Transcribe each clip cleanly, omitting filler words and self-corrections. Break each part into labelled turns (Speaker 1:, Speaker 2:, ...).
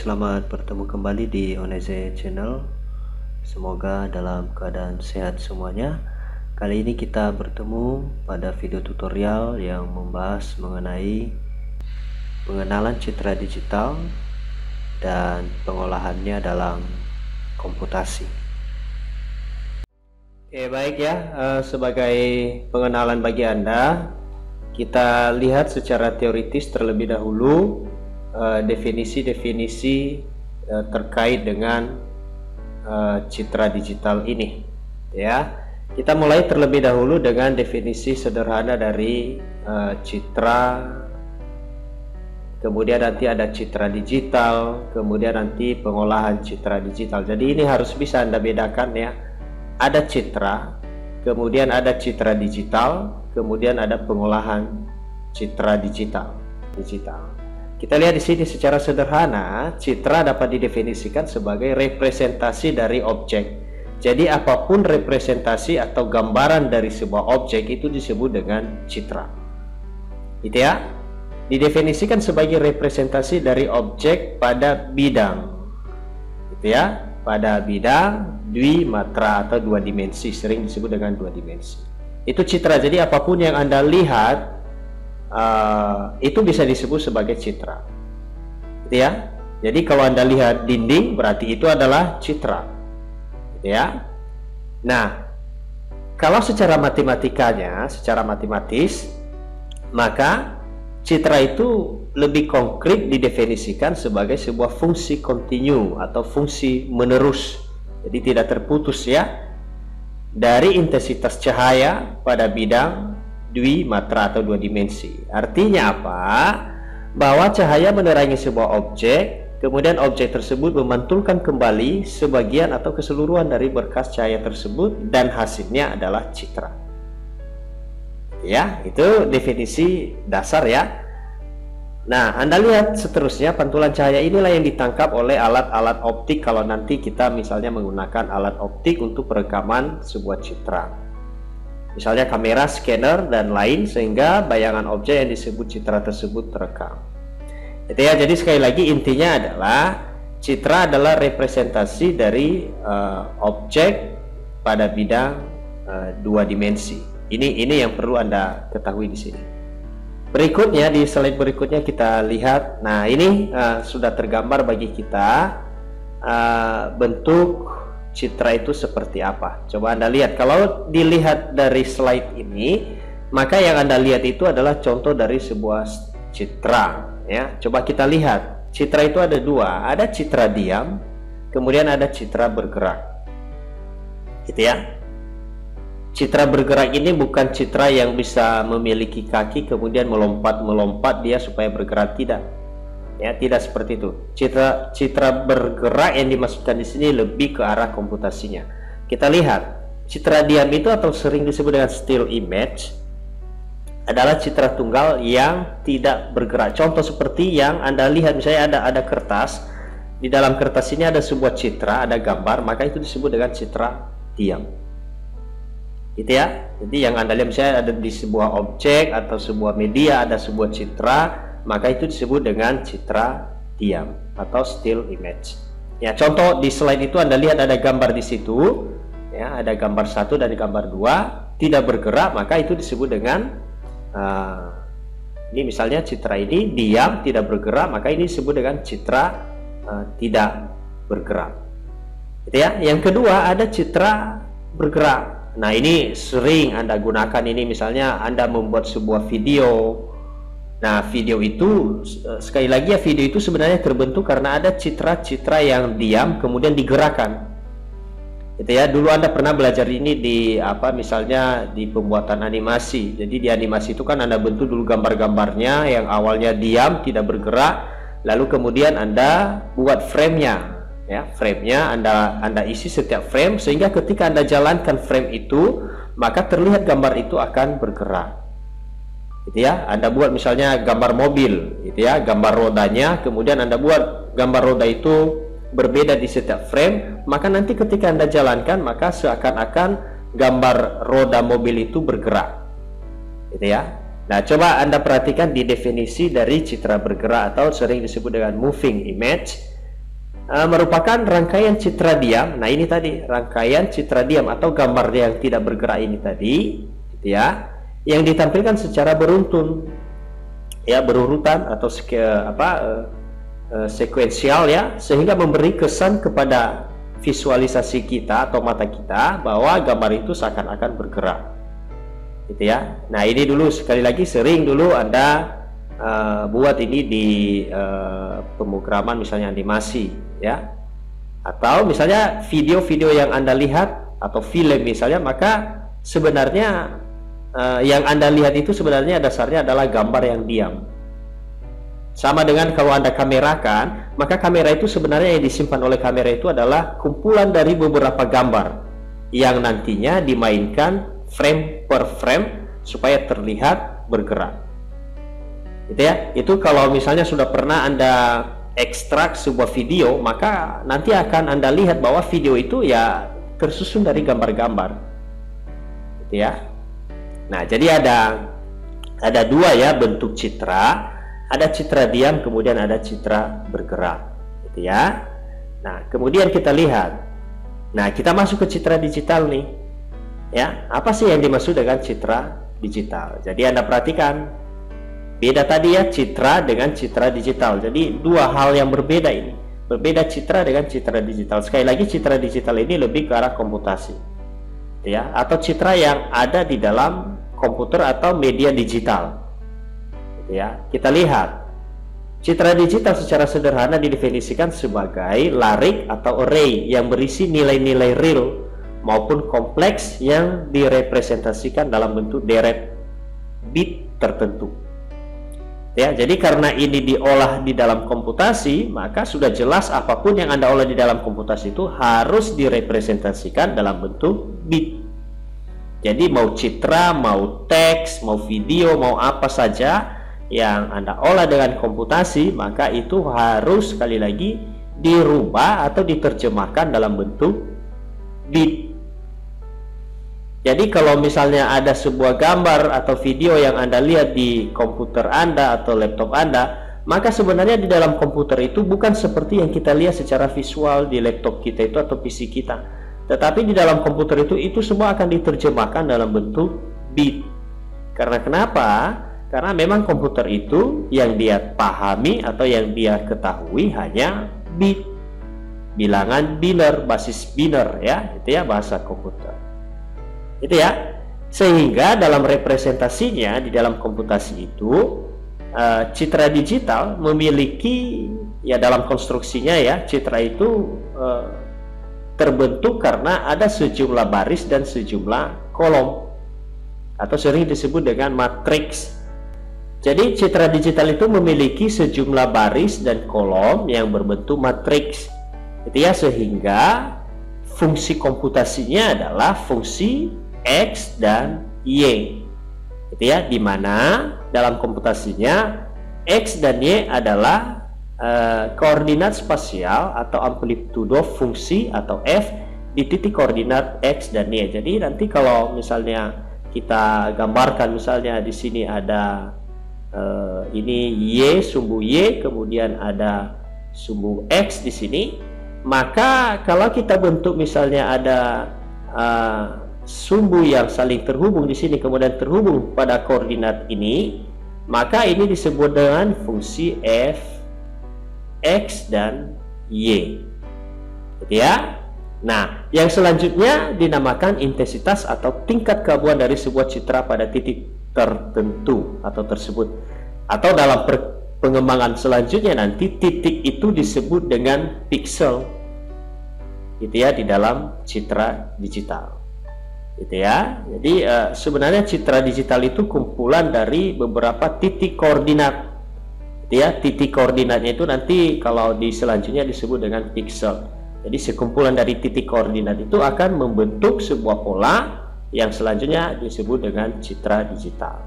Speaker 1: selamat bertemu kembali di Oneze Channel. Semoga dalam keadaan sehat semuanya. Kali ini kita bertemu pada video tutorial yang membahas mengenai pengenalan citra digital dan pengolahannya dalam komputasi. Oke, baik ya, sebagai pengenalan bagi Anda, kita lihat secara teoritis terlebih dahulu definisi-definisi terkait dengan citra digital ini ya. Kita mulai terlebih dahulu dengan definisi sederhana dari citra, kemudian nanti ada citra digital, kemudian nanti pengolahan citra digital. Jadi ini harus bisa Anda bedakan ya. Ada citra, kemudian ada citra digital, kemudian ada pengolahan citra digital. Kita lihat di sini secara sederhana, citra dapat didefinisikan sebagai representasi dari objek. Jadi apapun representasi atau gambaran dari sebuah objek itu disebut dengan citra. Gitu ya. Didefinisikan sebagai representasi dari objek pada bidang. Gitu ya. Pada bidang dwimatra atau dua dimensi, sering disebut dengan dua dimensi. Itu citra. Jadi apapun yang Anda lihat itu bisa disebut sebagai citra, gitu ya. Jadi kalau Anda lihat dinding, berarti itu adalah citra, gitu ya. Nah, kalau secara matematikanya, secara matematis, maka citra itu lebih konkret didefinisikan sebagai sebuah fungsi kontinu atau fungsi menerus, jadi tidak terputus ya, dari intensitas cahaya pada bidang dwimatra atau dua dimensi. Artinya apa? Bahwa cahaya menerangi sebuah objek, kemudian objek tersebut memantulkan kembali sebagian atau keseluruhan dari berkas cahaya tersebut, dan hasilnya adalah citra. Ya, itu definisi dasar ya. Nah, Anda lihat seterusnya, pantulan cahaya inilah yang ditangkap oleh alat-alat optik kalau nanti kita misalnya menggunakan alat optik untuk perekaman sebuah citra. Misalnya kamera, scanner, dan lain, sehingga bayangan objek yang disebut citra tersebut terekam. Itu ya, jadi sekali lagi intinya adalah citra adalah representasi dari objek pada bidang dua dimensi. Ini yang perlu Anda ketahui di sini. Berikutnya, di slide berikutnya kita lihat. Nah, ini sudah tergambar bagi kita bentuk citra itu seperti apa. Coba Anda lihat. Kalau dilihat dari slide ini, maka yang Anda lihat itu adalah contoh dari sebuah citra ya. Coba kita lihat. Citra itu ada dua, ada citra diam, kemudian ada citra bergerak, gitu ya. Citra bergerak ini bukan citra yang bisa memiliki kaki kemudian melompat dia supaya bergerak, tidak ya, tidak seperti itu. Citra bergerak yang dimaksudkan di sini lebih ke arah komputasinya. Kita lihat, citra diam itu atau sering disebut dengan still image adalah citra tunggal yang tidak bergerak. Contoh seperti yang Anda lihat, misalnya ada kertas, di dalam kertas ini ada sebuah citra, ada gambar, maka itu disebut dengan citra diam, gitu ya. Jadi yang Anda lihat misalnya ada di sebuah objek atau sebuah media, ada sebuah citra, maka itu disebut dengan citra diam atau still image. Ya, contoh di slide itu Anda lihat ada gambar di situ, ya, ada gambar 1 dan gambar 2 tidak bergerak, maka itu disebut dengan ini misalnya citra ini diam tidak bergerak, maka ini disebut dengan citra tidak bergerak. Gitu ya. Yang kedua ada citra bergerak. Nah, ini sering Anda gunakan, ini misalnya Anda membuat sebuah video. Nah, video itu sekali lagi ya, video itu sebenarnya terbentuk karena ada citra-citra yang diam kemudian digerakkan. Itu ya, dulu Anda pernah belajar ini di misalnya di pembuatan animasi. Jadi di animasi itu kan Anda bentuk dulu gambar-gambarnya yang awalnya diam, tidak bergerak, lalu kemudian Anda buat frame-nya. Ya, frame-nya Anda isi setiap frame sehingga ketika Anda jalankan frame itu, maka terlihat gambar itu akan bergerak. Gitu ya. Anda buat misalnya gambar mobil, gitu ya, gambar rodanya, kemudian Anda buat gambar roda itu berbeda di setiap frame, maka nanti ketika Anda jalankan, maka seakan-akan gambar roda mobil itu bergerak, gitu ya. Nah, coba Anda perhatikan di definisi dari citra bergerak atau sering disebut dengan moving image. merupakan rangkaian citra diam. Nah, ini tadi rangkaian citra diam atau gambar yang tidak bergerak ini tadi, gitu ya, yang ditampilkan secara beruntun, ya, berurutan atau sekuensial, ya, sehingga memberi kesan kepada visualisasi kita atau mata kita bahwa gambar itu seakan-akan bergerak, gitu ya. Nah, ini dulu sekali lagi sering dulu Anda buat ini di pemrograman misalnya animasi, ya, atau misalnya video-video yang Anda lihat atau film misalnya, maka sebenarnya yang Anda lihat itu sebenarnya dasarnya adalah gambar yang diam. Sama dengan kalau Anda kamerakan, maka kamera itu sebenarnya yang disimpan oleh kamera itu adalah kumpulan dari beberapa gambar yang nantinya dimainkan frame per frame supaya terlihat bergerak, gitu ya. Itu kalau misalnya sudah pernah Anda ekstrak sebuah video, maka nanti akan Anda lihat bahwa video itu ya tersusun dari gambar-gambar, gitu ya. Nah, jadi ada dua, ya, bentuk citra. Ada citra diam, kemudian ada citra bergerak, gitu ya. Nah, kemudian kita lihat. Nah, kita masuk ke citra digital nih, ya. Apa sih yang dimaksud dengan citra digital? Jadi Anda perhatikan, beda tadi, ya, citra dengan citra digital. Jadi dua hal yang berbeda ini. Berbeda citra dengan citra digital. Sekali lagi, citra digital ini lebih ke arah komputasi, ya, atau citra yang ada di dalam komputer atau media digital, ya. Kita lihat, citra digital secara sederhana didefinisikan sebagai larik atau array yang berisi nilai-nilai real maupun kompleks yang direpresentasikan dalam bentuk deret bit tertentu, ya. Jadi karena ini diolah di dalam komputasi, maka sudah jelas apapun yang Anda olah di dalam komputasi itu harus direpresentasikan dalam bentuk bit. Jadi mau citra, mau teks, mau video, mau apa saja yang Anda olah dengan komputasi, maka itu harus sekali lagi dirubah atau diterjemahkan dalam bentuk bit. Jadi kalau misalnya ada sebuah gambar atau video yang Anda lihat di komputer Anda atau laptop Anda, maka sebenarnya di dalam komputer itu bukan seperti yang kita lihat secara visual di laptop kita itu atau PC kita. Tetapi di dalam komputer itu semua akan diterjemahkan dalam bentuk bit. Karena kenapa? Karena memang komputer itu yang dia pahami atau yang dia ketahui hanya bit, bilangan biner, basis biner, ya, itu ya bahasa komputer. Itu ya. Sehingga dalam representasinya di dalam komputasi itu, citra digital memiliki, ya, dalam konstruksinya, ya, citra itu terbentuk karena ada sejumlah baris dan sejumlah kolom atau sering disebut dengan matriks. Jadi citra digital itu memiliki sejumlah baris dan kolom yang berbentuk matriks, gitu ya, sehingga fungsi komputasinya adalah fungsi X dan Y, gitu ya, dimana dalam komputasinya X dan Y adalah koordinat spasial atau amplitudo fungsi atau F di titik koordinat X dan Y. Jadi nanti kalau misalnya kita gambarkan, misalnya di sini ada ini Y, sumbu Y, kemudian ada sumbu X di sini, maka kalau kita bentuk misalnya ada sumbu yang saling terhubung di sini kemudian terhubung pada koordinat ini, maka ini disebut dengan fungsi F, X dan Y, gitu ya. Nah, yang selanjutnya dinamakan intensitas atau tingkat keabuan dari sebuah citra pada titik tertentu atau tersebut. Atau dalam pengembangan selanjutnya nanti titik itu disebut dengan pixel, gitu ya, di dalam citra digital, gitu ya. Jadi sebenarnya citra digital itu kumpulan dari beberapa titik koordinat, ya. Titik koordinatnya itu nanti kalau di selanjutnya disebut dengan pixel. Jadi sekumpulan dari titik koordinat itu akan membentuk sebuah pola yang selanjutnya disebut dengan citra digital,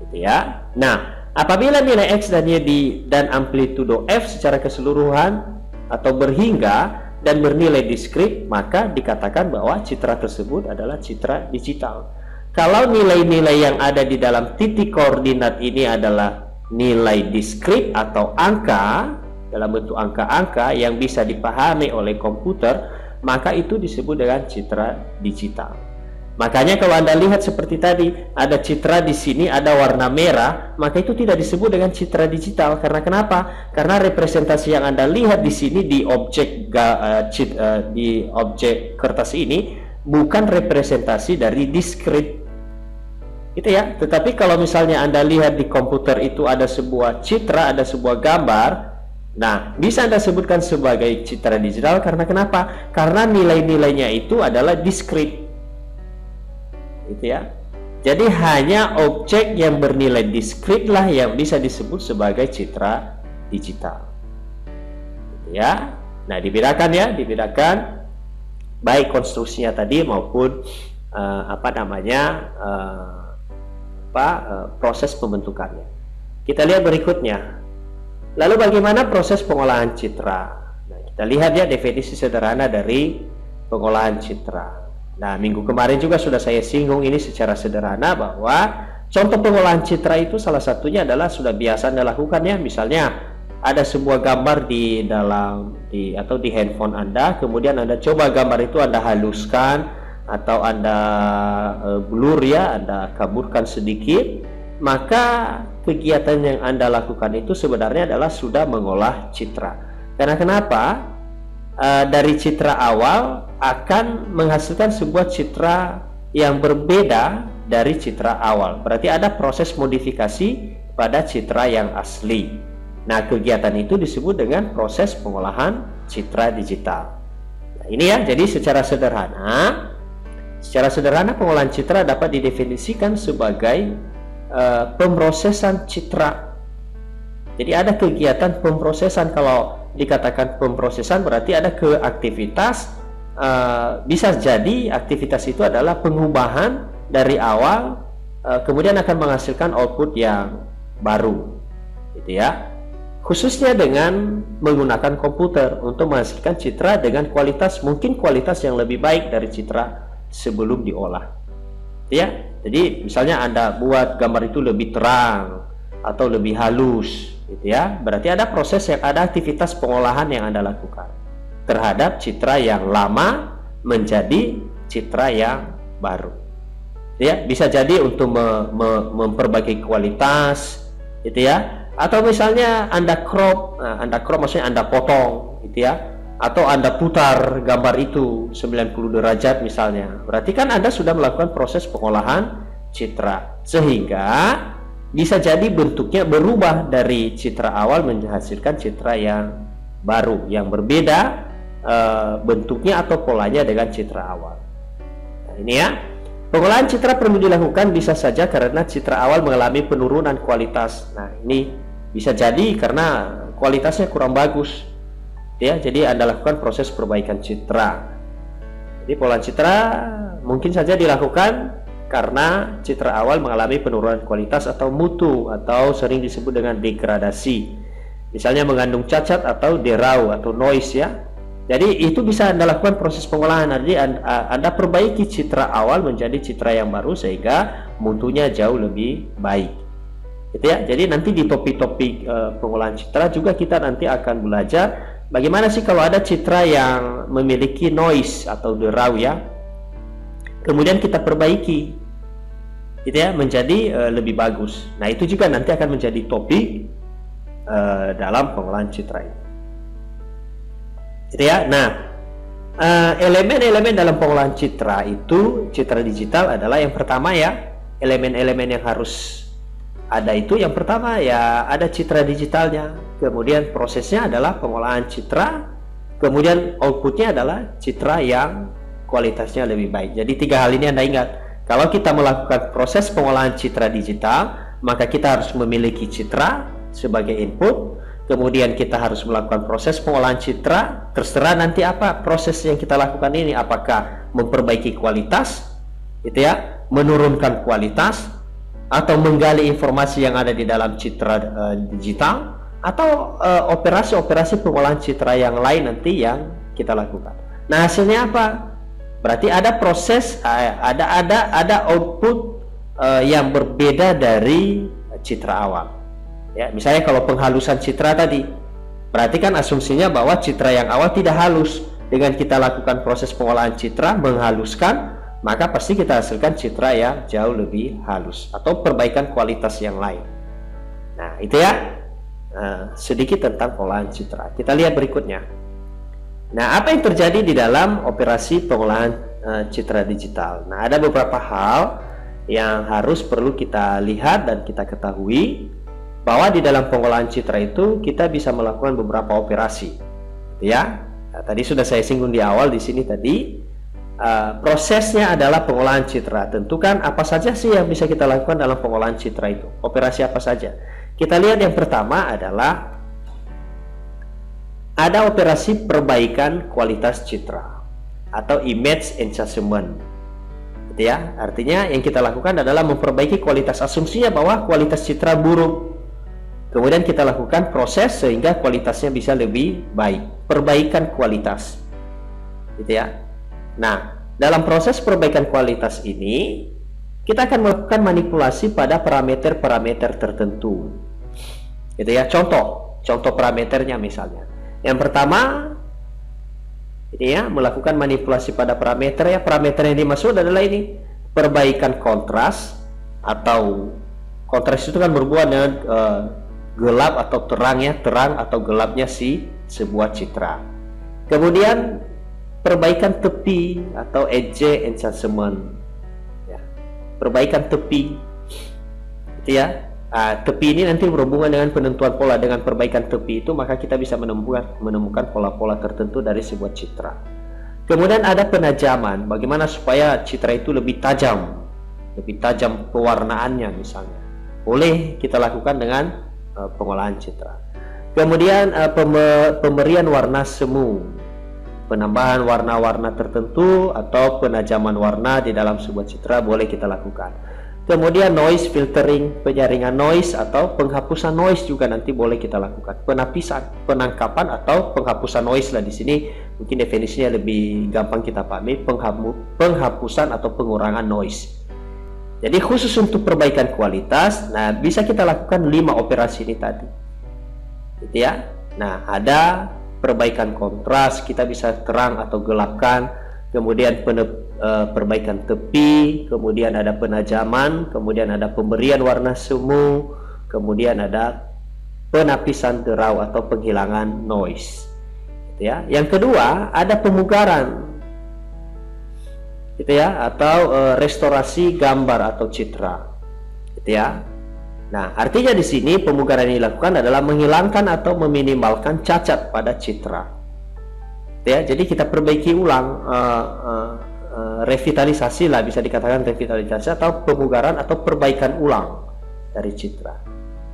Speaker 1: gitu ya. Nah, apabila nilai X dan Y dan amplitudo F secara keseluruhan atau berhingga dan bernilai diskrit, maka dikatakan bahwa citra tersebut adalah citra digital. Kalau nilai-nilai yang ada di dalam titik koordinat ini adalah nilai diskrit atau angka, dalam bentuk angka-angka yang bisa dipahami oleh komputer, maka itu disebut dengan citra digital. Makanya kalau Anda lihat seperti tadi, ada citra di sini, ada warna merah, maka itu tidak disebut dengan citra digital. Karena kenapa? Karena representasi yang Anda lihat di sini di objek kertas ini bukan representasi dari discrete. Itu ya. Tetapi kalau misalnya Anda lihat di komputer itu ada sebuah citra, ada sebuah gambar, nah, bisa Anda sebutkan sebagai citra digital karena kenapa? Karena nilai-nilainya itu adalah discrete. Gitu ya. Jadi hanya objek yang bernilai diskrit lah yang bisa disebut sebagai citra digital. Gitu ya. Nah, dibedakan baik konstruksinya tadi maupun proses pembentukannya. Kita lihat berikutnya. Lalu bagaimana proses pengolahan citra? Nah, kita lihat ya definisi sederhana dari pengolahan citra. Nah, minggu kemarin juga sudah saya singgung ini secara sederhana bahwa contoh pengolahan citra itu salah satunya adalah sudah biasa Anda lakukan ya. Misalnya ada sebuah gambar di handphone Anda, kemudian Anda coba gambar itu Anda haluskan atau Anda blur ya, Anda kaburkan sedikit, maka kegiatan yang Anda lakukan itu sebenarnya adalah sudah mengolah citra. Karena kenapa? Dari citra awal akan menghasilkan sebuah citra yang berbeda dari citra awal. Berarti ada proses modifikasi pada citra yang asli. Nah, kegiatan itu disebut dengan proses pengolahan citra digital. Nah, ini ya, jadi secara sederhana pengolahan citra dapat didefinisikan sebagai pemrosesan citra. Jadi ada kegiatan pemrosesan. Kalau dikatakan pemrosesan berarti ada aktivitas, bisa jadi aktivitas itu adalah pengubahan dari awal, kemudian akan menghasilkan output yang baru, gitu ya. Khususnya dengan menggunakan komputer untuk menghasilkan citra dengan kualitas yang lebih baik dari citra sebelum diolah, ya. Jadi misalnya Anda buat gambar itu lebih terang atau lebih halus, gitu ya. Berarti ada aktivitas pengolahan yang Anda lakukan terhadap citra yang lama menjadi citra yang baru. Ya, bisa jadi untuk memperbaiki kualitas, gitu ya. Atau misalnya Anda crop maksudnya Anda potong, gitu ya. Atau Anda putar gambar itu 90 derajat misalnya. Berarti kan Anda sudah melakukan proses pengolahan citra sehingga bisa jadi bentuknya berubah dari citra awal menghasilkan citra yang baru, yang berbeda bentuknya atau polanya dengan citra awal. Nah, ini ya. Pengolahan citra perlu dilakukan bisa saja karena citra awal mengalami penurunan kualitas. Nah, ini bisa jadi karena kualitasnya kurang bagus. Ya, jadi Anda lakukan proses perbaikan citra. Jadi pengolahan citra mungkin saja dilakukan karena citra awal mengalami penurunan kualitas atau mutu atau sering disebut dengan degradasi. Misalnya mengandung cacat atau derau atau noise ya. Jadi itu bisa Anda lakukan proses pengolahan. Jadi Anda perbaiki citra awal menjadi citra yang baru sehingga mutunya jauh lebih baik. Gitu ya. Jadi nanti di topik-topik pengolahan citra juga kita nanti akan belajar bagaimana sih kalau ada citra yang memiliki noise atau derau ya. Kemudian kita perbaiki, gitu ya, menjadi lebih bagus. Nah, itu juga nanti akan menjadi topik dalam pengolahan citra ini. Gitu ya. Nah, elemen-elemen dalam pengolahan citra itu, citra digital adalah yang pertama ya, elemen-elemen yang harus ada itu yang pertama ya ada citra digitalnya, kemudian prosesnya adalah pengolahan citra, kemudian outputnya adalah citra yang kualitasnya lebih baik. Jadi tiga hal ini Anda ingat. Kalau kita melakukan proses pengolahan citra digital, maka kita harus memiliki citra sebagai input. Kemudian kita harus melakukan proses pengolahan citra, terserah nanti apa proses yang kita lakukan ini, apakah memperbaiki kualitas, gitu ya, menurunkan kualitas, atau menggali informasi yang ada di dalam citra digital, atau operasi-operasi pengolahan citra yang lain nanti yang kita lakukan. Nah, hasilnya apa? Berarti ada proses, ada output yang berbeda dari citra awal. Ya, misalnya kalau penghalusan citra tadi, Berarti kan asumsinya bahwa citra yang awal tidak halus. Dengan kita lakukan proses pengolahan citra, menghaluskan, maka pasti kita hasilkan citra yang jauh lebih halus atau perbaikan kualitas yang lain. Nah, itu ya sedikit tentang pengolahan citra. Kita lihat berikutnya. Nah, apa yang terjadi di dalam operasi pengolahan citra digital? Nah, ada beberapa hal yang harus perlu kita lihat dan kita ketahui, bahwa di dalam pengolahan citra itu kita bisa melakukan beberapa operasi, ya. Nah, tadi sudah saya singgung di awal di sini tadi, prosesnya adalah pengolahan citra. Tentukan apa saja sih yang bisa kita lakukan dalam pengolahan citra itu, operasi apa saja. Kita lihat yang pertama adalah ada operasi perbaikan kualitas citra atau image enhancement, gitu ya. Artinya yang kita lakukan adalah memperbaiki kualitas. Asumsinya bahwa kualitas citra buruk, kemudian kita lakukan proses sehingga kualitasnya bisa lebih baik. Perbaikan kualitas, gitu ya. Nah, dalam proses perbaikan kualitas ini kita akan melakukan manipulasi pada parameter-parameter tertentu, gitu ya. Contoh parameternya misalnya. Yang pertama, ini ya, melakukan manipulasi pada parameter ya. Parameter yang dimaksud adalah ini, perbaikan kontras, atau kontras itu kan berhubungan dengan gelap atau terang ya, terang atau gelapnya sebuah citra. Kemudian perbaikan tepi atau edge enhancement ya. Perbaikan tepi, gitu ya. Tepi ini nanti berhubungan dengan penentuan pola. Dengan perbaikan tepi itu maka kita bisa menemukan pola-pola tertentu dari sebuah citra. Kemudian ada penajaman, bagaimana supaya citra itu lebih tajam pewarnaannya misalnya, boleh kita lakukan dengan pengolahan citra. Kemudian pemberian warna semu, penambahan warna-warna tertentu atau penajaman warna di dalam sebuah citra boleh kita lakukan. Kemudian noise filtering, penyaringan noise atau penghapusan noise juga nanti boleh kita lakukan. Penangkapan atau penghapusan noise lah di sini mungkin definisinya lebih gampang kita pahami, penghapusan atau pengurangan noise. Jadi khusus untuk perbaikan kualitas, nah bisa kita lakukan 5 operasi ini tadi, gitu ya. Nah, ada perbaikan kontras, kita bisa terang atau gelapkan. Kemudian perbaikan tepi, kemudian ada penajaman, kemudian ada pemberian warna semu, kemudian ada penapisan derau atau penghilangan noise, gitu ya. Yang kedua ada pemugaran, gitu ya, atau restorasi gambar atau citra, gitu ya. Nah, artinya di sini pemugaran yang dilakukan adalah menghilangkan atau meminimalkan cacat pada citra. Ya, jadi kita perbaiki ulang, revitalisasi lah, bisa dikatakan revitalisasi atau pemugaran atau perbaikan ulang dari citra.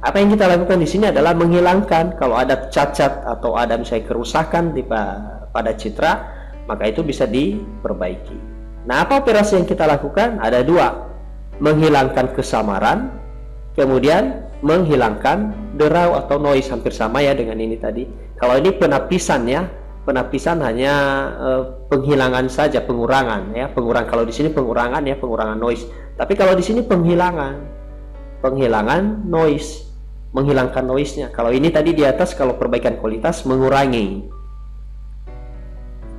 Speaker 1: Apa yang kita lakukan di sini adalah menghilangkan kalau ada cacat atau ada misalnya kerusakan pada citra, maka itu bisa diperbaiki. Nah, apa operasi yang kita lakukan? Ada 2, menghilangkan kesamaran, kemudian menghilangkan derau atau noise, hampir sama ya dengan ini tadi. Kalau ini penapisan ya, penapisan hanya penghilangan saja, pengurangan ya, kalau di sini pengurangan ya, pengurangan noise. Tapi kalau di sini penghilangan noise, menghilangkan noise-nya. Kalau ini tadi di atas, kalau perbaikan kualitas mengurangi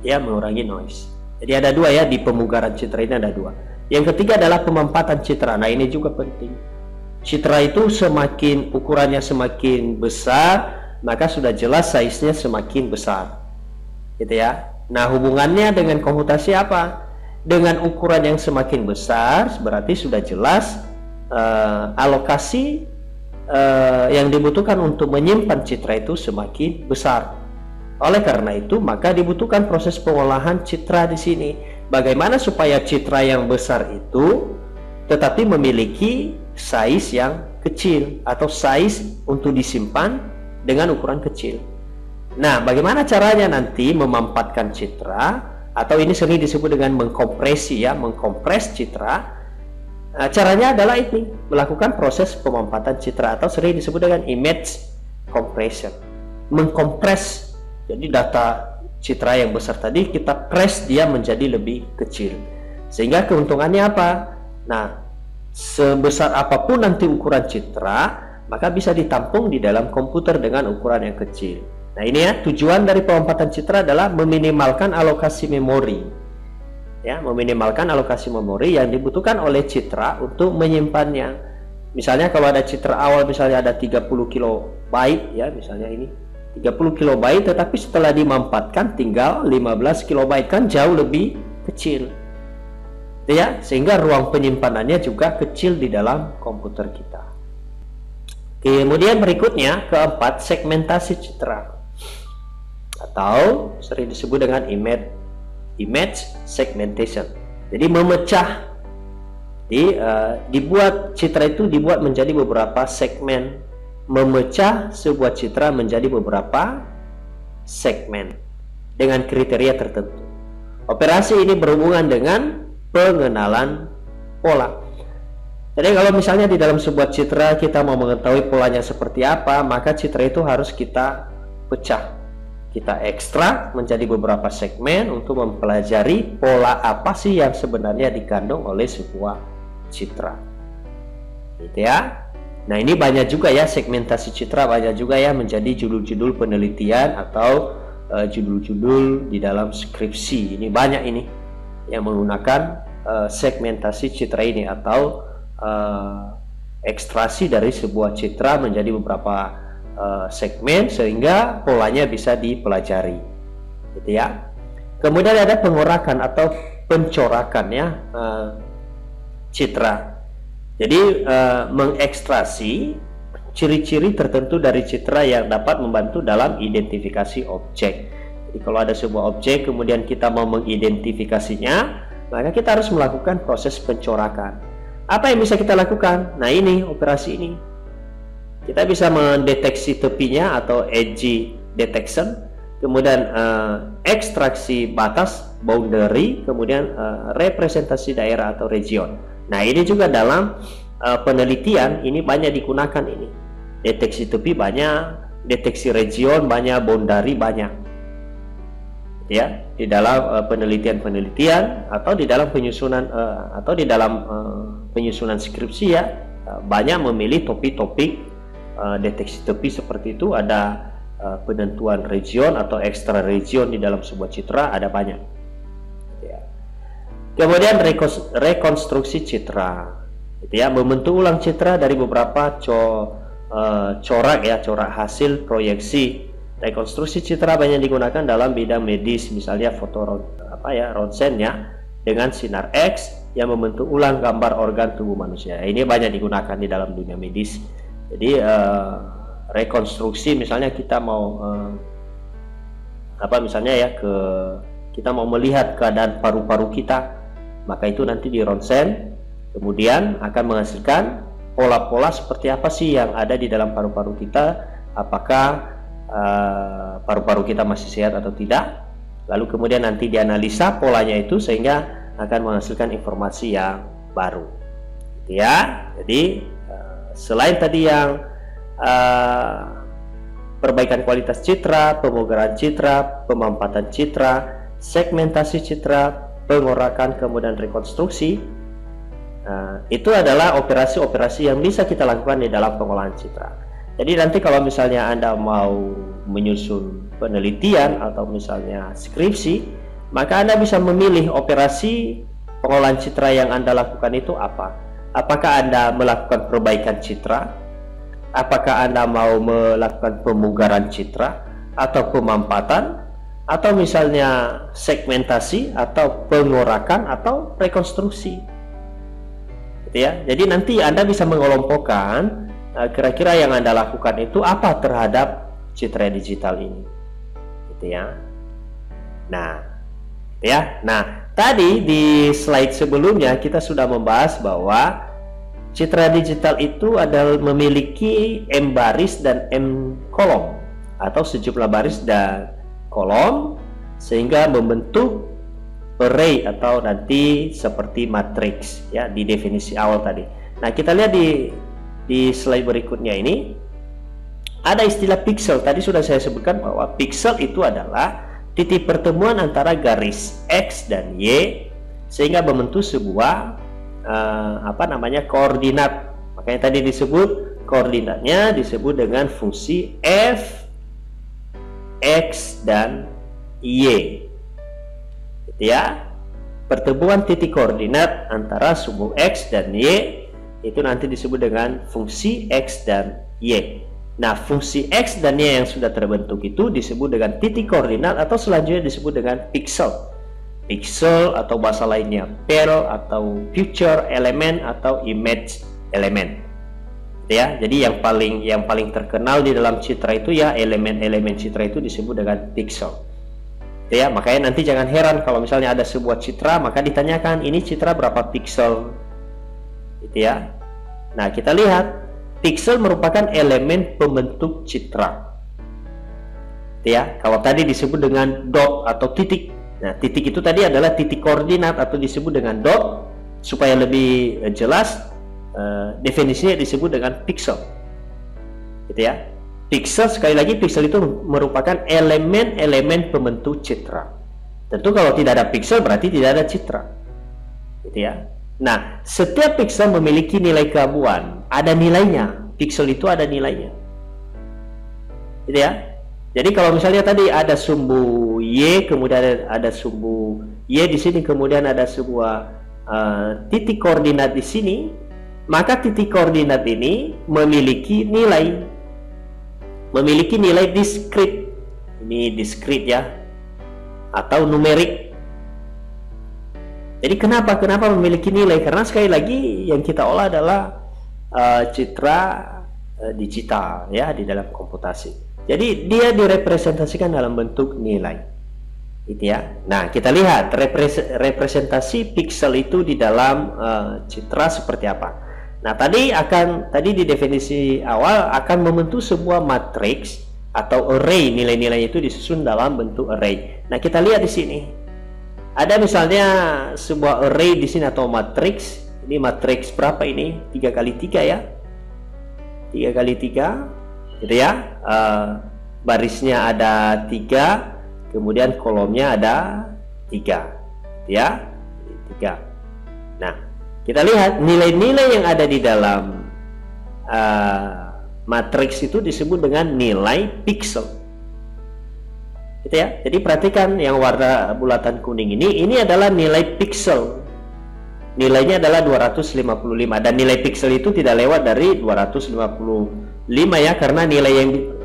Speaker 1: ya, mengurangi noise. Jadi ada 2 ya, di pemugaran citra ini ada 2. Yang ketiga adalah pemampatan citra. Nah, ini juga penting. Citra itu semakin ukurannya semakin besar, maka sudah jelas size-nya semakin besar, gitu ya. Nah, hubungannya dengan komputasi apa? Dengan ukuran yang semakin besar berarti sudah jelas alokasi yang dibutuhkan untuk menyimpan citra itu semakin besar. Oleh karena itu maka dibutuhkan proses pengolahan citra di sini. Bagaimana supaya citra yang besar itu tetapi memiliki size yang kecil atau size untuk disimpan dengan ukuran kecil. Nah, bagaimana caranya nanti memampatkan citra, atau ini sering disebut dengan mengkompresi ya, mengkompres citra. Nah, caranya adalah ini, melakukan proses pemampatan citra atau sering disebut dengan image compression. Mengkompres, jadi data citra yang besar tadi kita press dia menjadi lebih kecil. Sehingga keuntungannya apa? Nah, sebesar apapun nanti ukuran citra, maka bisa ditampung di dalam komputer dengan ukuran yang kecil. Nah ini ya, tujuan dari pemampatan citra adalah meminimalkan alokasi memori. Ya, meminimalkan alokasi memori yang dibutuhkan oleh citra untuk menyimpannya. Misalnya kalau ada citra awal misalnya ada 30 kilobyte ya, misalnya ini 30 kilobyte, tetapi setelah dimampatkan tinggal 15 kilobyte, kan jauh lebih kecil. Ya, sehingga ruang penyimpanannya juga kecil di dalam komputer kita. Kemudian berikutnya, keempat, segmentasi citra atau sering disebut dengan image segmentation. Jadi memecah, dibuat citra itu dibuat menjadi beberapa segmen, memecah sebuah citra menjadi beberapa segmen dengan kriteria tertentu. Operasi ini berhubungan dengan pengenalan pola. Jadi kalau misalnya di dalam sebuah citra kita mau mengetahui polanya seperti apa, maka citra itu harus kita pecah, kita ekstrak menjadi beberapa segmen untuk mempelajari pola apa sih yang sebenarnya dikandung oleh sebuah citra, gitu ya. Nah ini banyak juga ya, segmentasi citra banyak juga ya menjadi judul-judul penelitian atau judul-judul di dalam skripsi. Ini banyak ini yang menggunakan segmentasi citra ini atau ekstraksi dari sebuah citra menjadi beberapa segmen sehingga polanya bisa dipelajari, gitu ya. Kemudian ada pengorakan atau pencorakan ya, citra. Jadi mengekstrasi ciri-ciri tertentu dari citra yang dapat membantu dalam identifikasi objek. Jadi kalau ada sebuah objek kemudian kita mau mengidentifikasinya, maka kita harus melakukan proses pencorakan. Apa yang bisa kita lakukan? Nah ini operasi ini. Kita bisa mendeteksi tepinya atau edge detection, kemudian ekstraksi batas boundary, kemudian representasi daerah atau region. Nah ini juga dalam penelitian ini banyak digunakan ini. Deteksi tepi banyak, deteksi region banyak, boundary banyak. Ya, di dalam penelitian-penelitian atau di dalam penyusunan penyusunan skripsi ya, banyak memilih topik-topik deteksi tepi seperti itu. Ada penentuan region atau ekstra region di dalam sebuah citra, ada banyak. Ya. Kemudian rekonstruksi citra, gitu ya, membentuk ulang citra dari beberapa corak ya, corak hasil proyeksi. Rekonstruksi citra banyak digunakan dalam bidang medis, misalnya ronsen ya, dengan sinar X yang membentuk ulang gambar organ tubuh manusia. Ini banyak digunakan di dalam dunia medis. Jadi rekonstruksi misalnya kita mau misalnya ya, kita mau melihat keadaan paru-paru kita, maka itu nanti di ronsen kemudian akan menghasilkan pola-pola seperti apa sih yang ada di dalam paru-paru kita, apakah paru-paru kita masih sehat atau tidak, lalu kemudian nanti dianalisa polanya itu sehingga akan menghasilkan informasi yang baru, gitu ya. Jadi selain tadi yang perbaikan kualitas citra, pemugaran citra, pemampatan citra, segmentasi citra, pengorakan, kemudian rekonstruksi, itu adalah operasi-operasi yang bisa kita lakukan di dalam pengolahan citra. Jadi nanti kalau misalnya Anda mau menyusun penelitian atau misalnya skripsi, maka Anda bisa memilih operasi pengolahan citra yang Anda lakukan itu apa. Apakah Anda melakukan perbaikan citra, apakah Anda mau melakukan pemugaran citra atau pemampatan, atau misalnya segmentasi atau pengorakan atau rekonstruksi, gitu ya. Jadi nanti Anda bisa mengelompokkan kira-kira yang Anda lakukan itu apa terhadap citra digital ini, gitu ya. Nah, gitu ya. Nah, tadi di slide sebelumnya kita sudah membahas bahwa citra digital itu adalah memiliki M baris dan M kolom atau sejumlah baris dan kolom sehingga membentuk array atau nanti seperti matriks ya di definisi awal tadi. Nah, kita lihat di slide berikutnya ini ada istilah pixel. Tadi sudah saya sebutkan bahwa pixel itu adalah titik pertemuan antara garis X dan Y sehingga membentuk sebuah koordinat. Makanya tadi disebut koordinatnya disebut dengan fungsi f X dan Y. Gitu ya. Pertemuan titik koordinat antara sumbu X dan Y itu nanti disebut dengan fungsi X dan Y. Nah, fungsi X dan Y yang sudah terbentuk itu disebut dengan titik koordinat atau selanjutnya disebut dengan piksel. Piksel atau bahasa lainnya PEL atau future element atau image element. Ya, jadi yang paling terkenal di dalam citra itu ya elemen-elemen citra itu disebut dengan piksel. Ya, makanya nanti jangan heran kalau misalnya ada sebuah citra maka ditanyakan ini citra berapa piksel. Gitu ya. Nah, kita lihat piksel merupakan elemen pembentuk citra. Ya, kalau tadi disebut dengan dot atau titik. Nah, titik itu tadi adalah titik koordinat atau disebut dengan dot. Supaya lebih jelas, definisinya disebut dengan piksel. Gitu ya. Piksel, sekali lagi, piksel itu merupakan elemen-elemen pembentuk citra. Tentu kalau tidak ada piksel berarti tidak ada citra. Gitu ya. Nah, setiap piksel memiliki nilai keabuan, ada nilainya. Piksel itu ada nilainya. Gitu ya. Jadi kalau misalnya tadi ada sumbu Y, kemudian ada sumbu Y di sini, kemudian ada sebuah titik koordinat di sini, maka titik koordinat ini memiliki nilai diskrit. Ini diskrit ya, atau numerik. Jadi kenapa memiliki nilai? Karena sekali lagi yang kita olah adalah citra digital ya di dalam komputasi. Jadi dia direpresentasikan dalam bentuk nilai. Gitu ya. Nah, kita lihat representasi piksel itu di dalam citra seperti apa. Nah, tadi di definisi awal akan membentuk sebuah matriks atau array, nilai-nilai itu disusun dalam bentuk array. Nah, kita lihat di sini. Ada misalnya sebuah array di sini atau matriks. Ini matriks berapa ini? 3 kali 3 ya. 3 kali 3 gitu ya. Barisnya ada 3, kemudian kolomnya ada 3. Ya. 3. Nah, kita lihat nilai-nilai yang ada di dalam matriks itu disebut dengan nilai piksel. Gitu ya. Jadi perhatikan yang warna bulatan kuning ini adalah nilai piksel. Nilainya adalah 255 dan nilai piksel itu tidak lewat dari 255 ya, karena nilai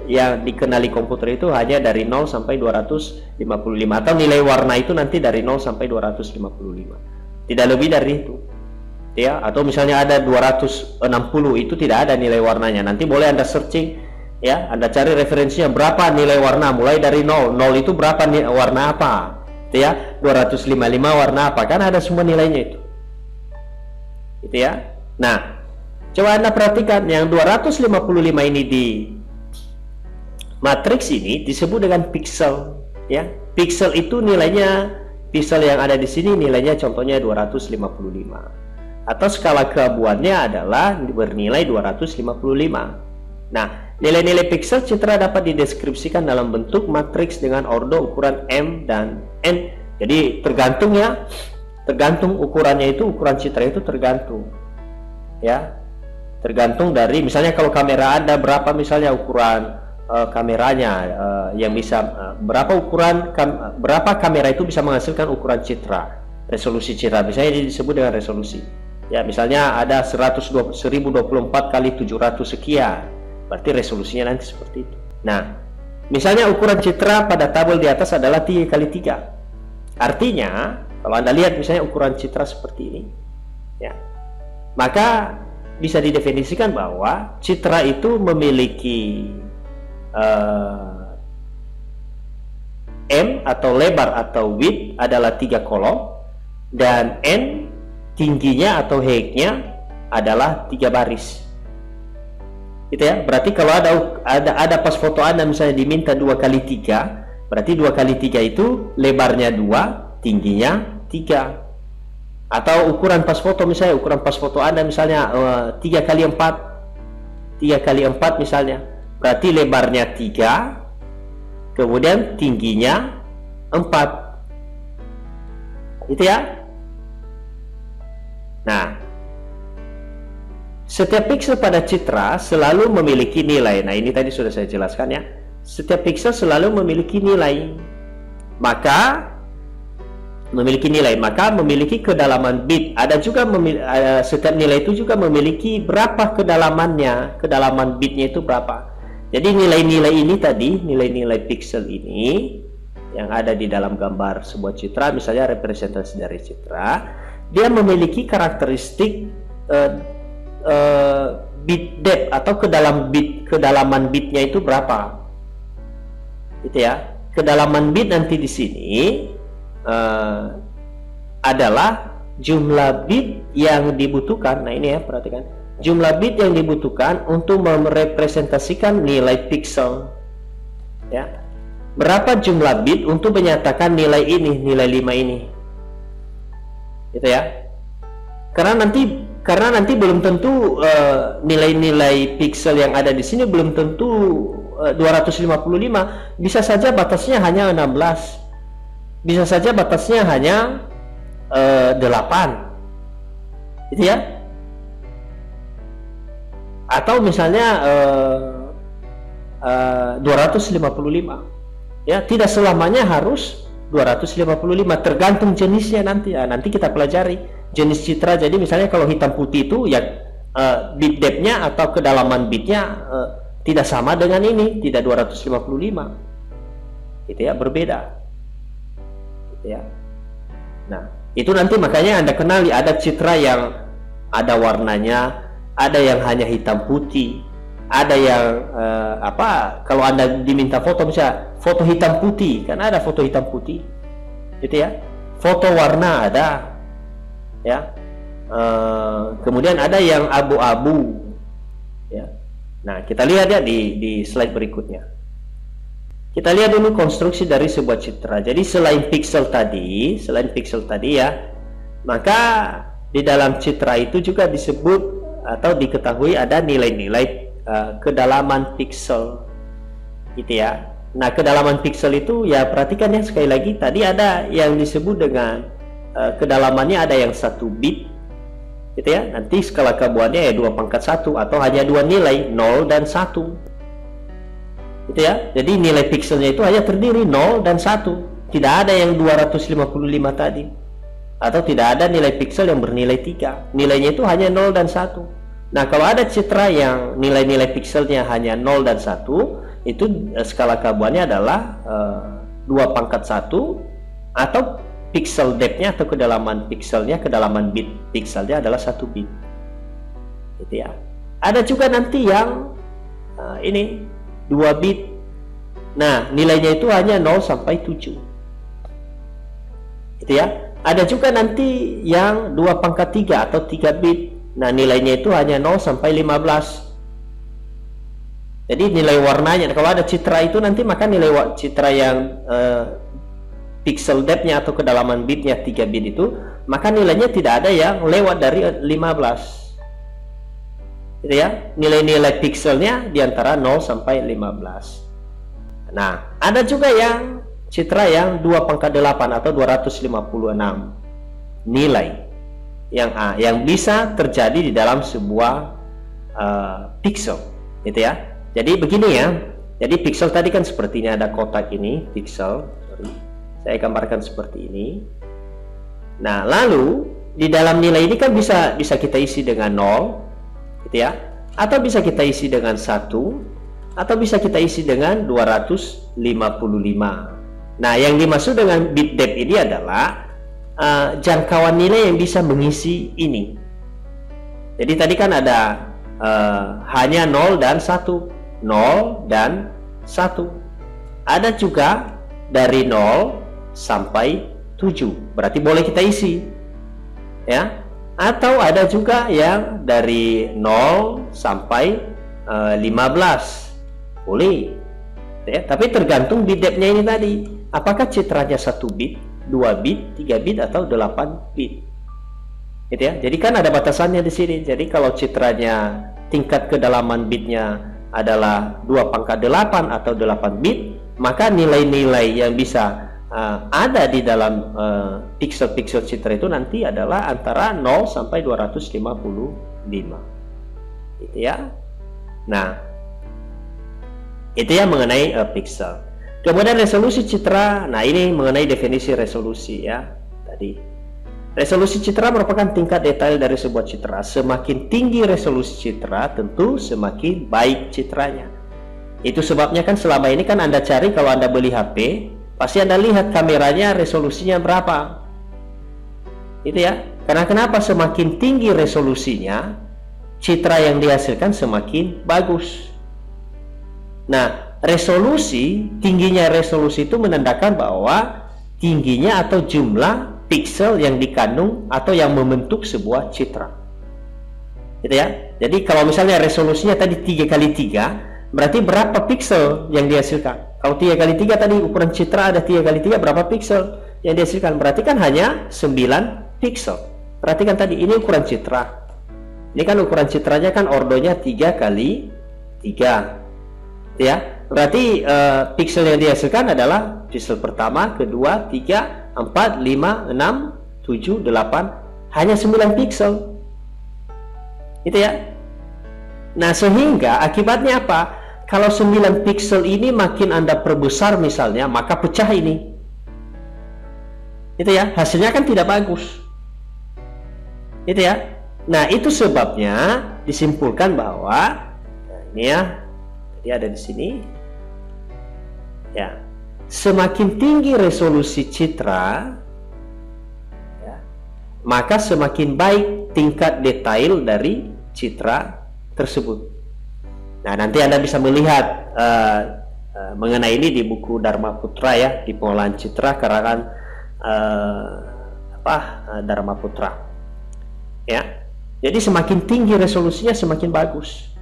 Speaker 1: yang dikenali komputer itu hanya dari 0 sampai 255 atau nilai warna itu nanti dari 0 sampai 255. Tidak lebih dari itu. Ya, atau misalnya ada 260 itu tidak ada nilai warnanya. Nanti boleh Anda searching ya, Anda cari referensinya berapa nilai warna mulai dari 0. 0 itu berapa warna apa? Ya, 255 warna apa? Kan ada semua nilainya itu. Gitu ya. Nah, coba Anda perhatikan yang 255 ini di matriks ini disebut dengan piksel ya. Piksel itu nilainya, piksel yang ada di sini nilainya contohnya 255. Atau skala keabuannya adalah bernilai 255. Nah, nilai-nilai piksel citra dapat dideskripsikan dalam bentuk matriks dengan ordo ukuran M dan N. Jadi tergantung ya, tergantung ukurannya itu, ukuran citra itu tergantung ya, tergantung dari misalnya kalau kamera Anda berapa misalnya ukuran kameranya yang bisa berapa kamera itu bisa menghasilkan ukuran citra, resolusi citra, misalnya ini disebut dengan resolusi ya, misalnya ada 1024 kali 700 sekian, berarti resolusinya nanti seperti itu. Nah, misalnya ukuran citra pada tabel di atas adalah 3 kali 3, artinya kalau Anda lihat misalnya ukuran citra seperti ini ya, maka bisa didefinisikan bahwa citra itu memiliki M atau lebar atau width adalah 3 kolom dan N tingginya atau height-nya adalah 3 baris. Gitu ya. Berarti kalau ada pas foto Anda misalnya diminta 2 kali 3, berarti 2 kali 3 itu lebarnya 2, tingginya 3. Atau ukuran pas foto misalnya, ukuran pas foto Anda misalnya 3 kali 4 misalnya, berarti lebarnya 3, kemudian tingginya 4. Itu ya. Nah, setiap piksel pada citra selalu memiliki nilai. Nah, ini tadi sudah saya jelaskan ya. Setiap pixel selalu memiliki nilai. Maka memiliki kedalaman bit. Ada juga setiap nilai itu juga memiliki berapa kedalamannya, kedalaman bitnya itu berapa. Jadi nilai-nilai ini tadi, nilai-nilai pixel ini yang ada di dalam gambar sebuah citra, misalnya representasi dari citra, dia memiliki karakteristik bit depth atau kedalaman bitnya itu berapa, gitu ya. Kedalaman bit nanti di sini adalah jumlah bit yang dibutuhkan. Nah ini ya, perhatikan, jumlah bit yang dibutuhkan untuk merepresentasikan nilai pixel, ya. Berapa jumlah bit untuk menyatakan nilai ini, nilai 5 ini, gitu ya. Karena nanti belum tentu nilai-nilai pixel yang ada di sini belum tentu 255, bisa saja batasnya hanya 16, bisa saja batasnya hanya 8, gitu ya. Atau misalnya 255, ya. Tidak selamanya harus 255, tergantung jenisnya nanti. Nanti kita pelajari jenis citra. Jadi misalnya kalau hitam putih itu ya bit depth-nya atau kedalaman bitnya tidak sama dengan ini, tidak 255, gitu ya, berbeda, gitu ya. Nah itu nanti makanya Anda kenali, ada citra yang ada warnanya, ada yang hanya hitam putih, ada yang kalau Anda diminta foto, misalnya foto hitam putih, kan ada foto hitam putih, gitu ya. Foto warna ada, ya. Kemudian ada yang abu-abu, ya. Nah kita lihat ya di slide berikutnya. Kita lihat dulu konstruksi dari sebuah citra. Jadi selain pixel tadi ya, maka di dalam citra itu juga disebut atau diketahui ada nilai-nilai kedalaman pixel, gitu ya. Nah kedalaman pixel itu ya, perhatikan ya, sekali lagi tadi ada yang disebut dengan kedalamannya ada yang 1 bit, gitu ya. Nanti skala keabuannya ya 2/1 atau hanya 2 nilai, 0 dan 1, gitu ya. Jadi nilai pixelnya itu hanya terdiri 0 dan 1, tidak ada yang 255 tadi, atau tidak ada nilai pixel yang bernilai 3, nilainya itu hanya 0 dan 1. Nah kalau ada citra yang nilai-nilai pixelnya hanya 0 dan 1, itu skala keabuannya adalah 2/1, atau pixel depth-nya atau kedalaman pixelnya, kedalaman bit pixelnya adalah 1 bit, gitu ya. Ada juga nanti yang ini 2 bit. Nah nilainya itu hanya 0 sampai 7, gitu ya. Ada juga nanti yang 2/3 atau 3 bit. Nah nilainya itu hanya 0 sampai 15. Jadi nilai warnanya, kalau ada citra itu nanti, maka nilai citra yang pixel depth-nya atau kedalaman bitnya 3 bit itu, maka nilainya tidak ada yang lewat dari 15, gitu ya. Nilai-nilai pixelnya diantara 0 sampai 15. Nah ada juga yang citra yang 2/8 atau 256 nilai yang bisa terjadi di dalam sebuah pixel, gitu ya. Jadi begini ya, jadi pixel tadi kan sepertinya ada kotak ini, pixel, saya gambarkan seperti ini. Nah lalu di dalam nilai ini kan bisa kita isi dengan 0, gitu ya, atau bisa kita isi dengan 1, atau bisa kita isi dengan 255. Nah yang dimaksud dengan bit depth ini adalah jangkauan nilai yang bisa mengisi ini. Jadi tadi kan ada hanya 0 dan 1, 0 dan 1. Ada juga dari 0 sampai 7, berarti boleh kita isi, ya. Atau ada juga yang dari 0 sampai 15, boleh, ya. Tapi tergantung bit depth-nya ini tadi, apakah citranya 1 bit, 2 bit, 3 bit, atau 8 bit, gitu ya. Jadi kan ada batasannya di sini. Jadi kalau citranya tingkat kedalaman bitnya adalah 2/8 atau 8 bit, maka nilai-nilai yang bisa ada di dalam pixel-pixel citra itu nanti adalah antara 0 sampai 255, gitu ya. Nah Itu yang mengenai pixel. Kemudian resolusi citra. Nah, ini mengenai definisi resolusi ya. Tadi resolusi citra merupakan tingkat detail dari sebuah citra. Semakin tinggi resolusi citra, tentu semakin baik citranya. Itu sebabnya kan selama ini kan Anda cari, kalau Anda beli HP, pasti Anda lihat kameranya resolusinya berapa. Itu ya. Karena kenapa? Semakin tinggi resolusinya, citra yang dihasilkan semakin bagus. Nah, tingginya resolusi itu menandakan bahwa tingginya atau jumlah pixel yang dikandung atau yang membentuk sebuah citra. Gitu ya. Jadi kalau misalnya resolusinya tadi 3x3, berarti berapa pixel yang dihasilkan? Kalau 3x3 tadi ukuran citra ada 3x3, berapa pixel yang dihasilkan? Berarti kan hanya 9 pixel. Perhatikan tadi, ini ukuran citra. Ini kan ukuran citranya kan ordonya 3x3. Ya, berarti pixel yang dihasilkan adalah pixel pertama, kedua, 3, 4, 5, 6, 7, 8, hanya 9 pixel. Itu ya. Nah, sehingga akibatnya apa? Kalau 9 pixel ini makin Anda perbesar misalnya, maka pecah ini. Itu ya, hasilnya kan tidak bagus. Itu ya. Nah, itu sebabnya disimpulkan bahwa ini ya, jadi ada di sini. Ya. Semakin tinggi resolusi citra, ya, maka semakin baik tingkat detail dari citra tersebut. Nah, nanti Anda bisa melihat mengenai ini di buku Dharma Putra ya, di pengolahan citra karangan Dharma Putra. Ya. Jadi semakin tinggi resolusinya semakin bagus.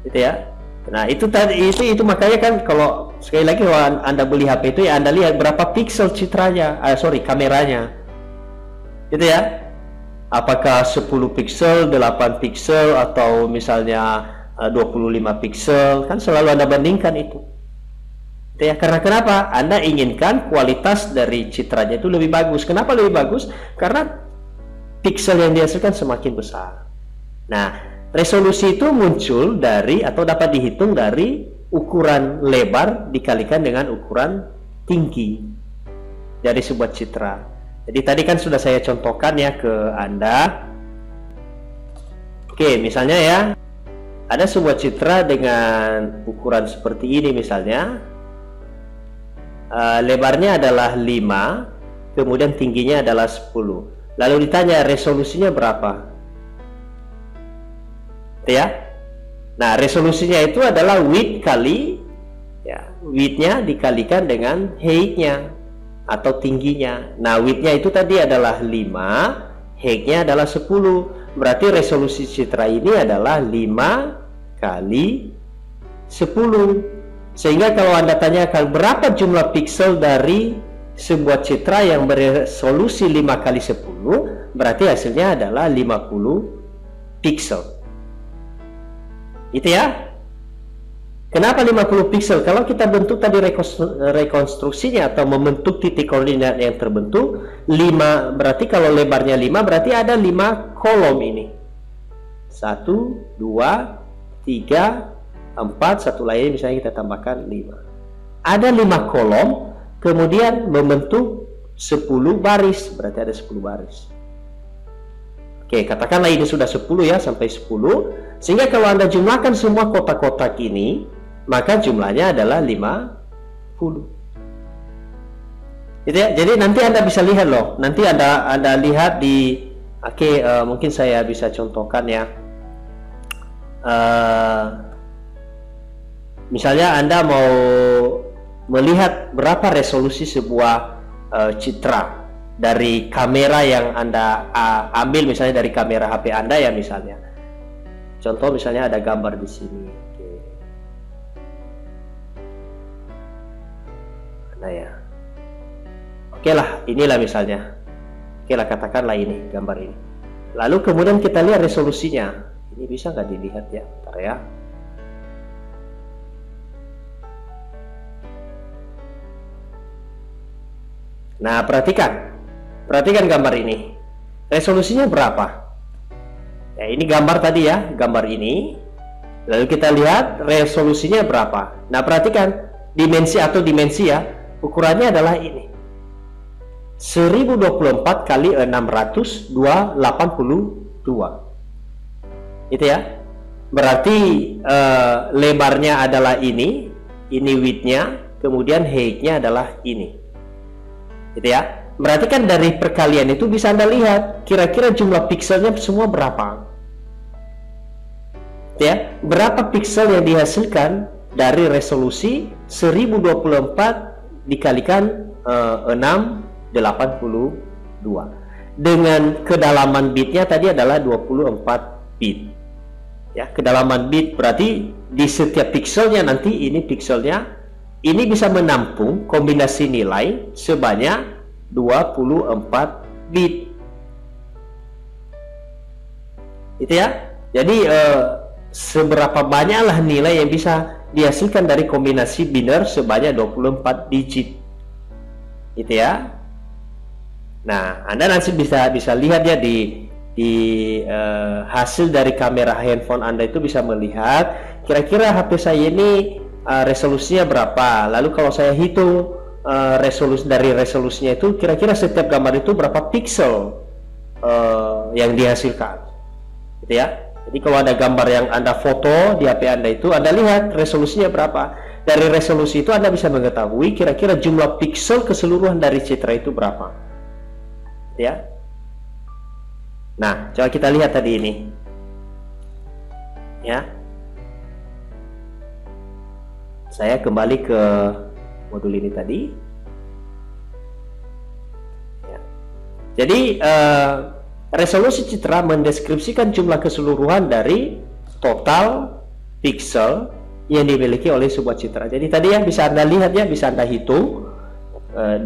Speaker 1: Gitu ya. Nah, itu tadi itu makanya kan kalau sekali lagi kalau Anda beli HP itu ya Anda lihat berapa pixel citranya, kameranya. Gitu ya. Apakah 10 pixel, 8 pixel atau misalnya 25 pixel, kan selalu Anda bandingkan itu. Gitu ya. Karena kenapa? Anda inginkan kualitas dari citranya itu lebih bagus. Kenapa lebih bagus? Karena pixel yang dihasilkan semakin besar. Nah, resolusi itu muncul dari atau dapat dihitung dari ukuran lebar dikalikan dengan ukuran tinggi dari sebuah citra. Jadi tadi kan sudah saya contohkan ya ke Anda. Oke, misalnya ya, ada sebuah citra dengan ukuran seperti ini misalnya. Lebarnya adalah 5, kemudian tingginya adalah 10. Lalu ditanya resolusinya berapa? Ya. Nah, resolusinya itu adalah width kali ya, width-nya dikalikan dengan height-nya atau tingginya. Nah, width-nya itu tadi adalah 5, height-nya adalah 10. Berarti resolusi citra ini adalah 5 kali 10. Sehingga kalau Anda tanyakan berapa jumlah pixel dari sebuah citra yang beresolusi 5 kali 10, berarti hasilnya adalah 50 pixel. Itu ya. Kenapa 50 pixel? Kalau kita bentuk tadi rekonstruksinya atau membentuk titik koordinat yang terbentuk 5, berarti kalau lebarnya 5 berarti ada 5 kolom ini. 1, 2, 3, 4, satu lagi misalnya kita tambahkan 5. Ada 5 kolom, kemudian membentuk 10 baris, berarti ada 10 baris. Oke, katakanlah ini sudah 10 ya, sampai 10. Sehingga kalau Anda jumlahkan semua kotak-kotak ini, maka jumlahnya adalah 50. Gitu ya. Jadi nanti Anda bisa lihat loh. Nanti Anda lihat di mungkin saya bisa contohkan ya. Misalnya Anda mau melihat berapa resolusi sebuah citra dari kamera yang Anda ambil, misalnya dari kamera HP Anda ya misalnya. Contoh misalnya ada gambar di sini. Nah ya. Oke lah, inilah misalnya. Oke lah, katakanlah ini gambar ini. Lalu kemudian kita lihat resolusinya. Ini bisa nggak dilihat ya? Bentar ya. Nah, perhatikan gambar ini. Resolusinya berapa? Ya, ini gambar tadi ya, gambar ini. Lalu kita lihat resolusinya berapa. Nah, perhatikan dimensi ya, ukurannya adalah ini. 1024 kali 600 282. Itu ya. Berarti lebarnya adalah ini widthnya, kemudian height-nya adalah ini. Gitu ya. Berarti kan dari perkalian itu bisa Anda lihat kira-kira jumlah pikselnya semua berapa. Ya, berapa piksel yang dihasilkan dari resolusi 1024 dikalikan 682 dengan kedalaman bitnya tadi adalah 24 bit. Ya, kedalaman bit berarti di setiap pikselnya nanti ini pikselnya ini bisa menampung kombinasi nilai sebanyak 24 bit. Itu ya. Jadi seberapa banyaklah nilai yang bisa dihasilkan dari kombinasi biner sebanyak 24 digit. Itu ya. Nah, Anda nanti bisa lihat ya di hasil dari kamera handphone Anda itu bisa melihat kira-kira HP saya ini resolusinya berapa. Lalu kalau saya hitung resolusinya itu kira-kira setiap gambar itu berapa piksel yang dihasilkan. Gitu ya. Jadi kalau ada gambar yang Anda foto di HP Anda itu, Anda lihat resolusinya berapa. Dari resolusi itu Anda bisa mengetahui kira-kira jumlah piksel keseluruhan dari citra itu berapa. Ya. Nah, coba kita lihat tadi ini. Ya. Saya kembali ke modul ini tadi. Ya. Jadi resolusi citra mendeskripsikan jumlah keseluruhan dari total piksel yang dimiliki oleh sebuah citra. Jadi tadi ya bisa Anda lihat ya, bisa Anda hitung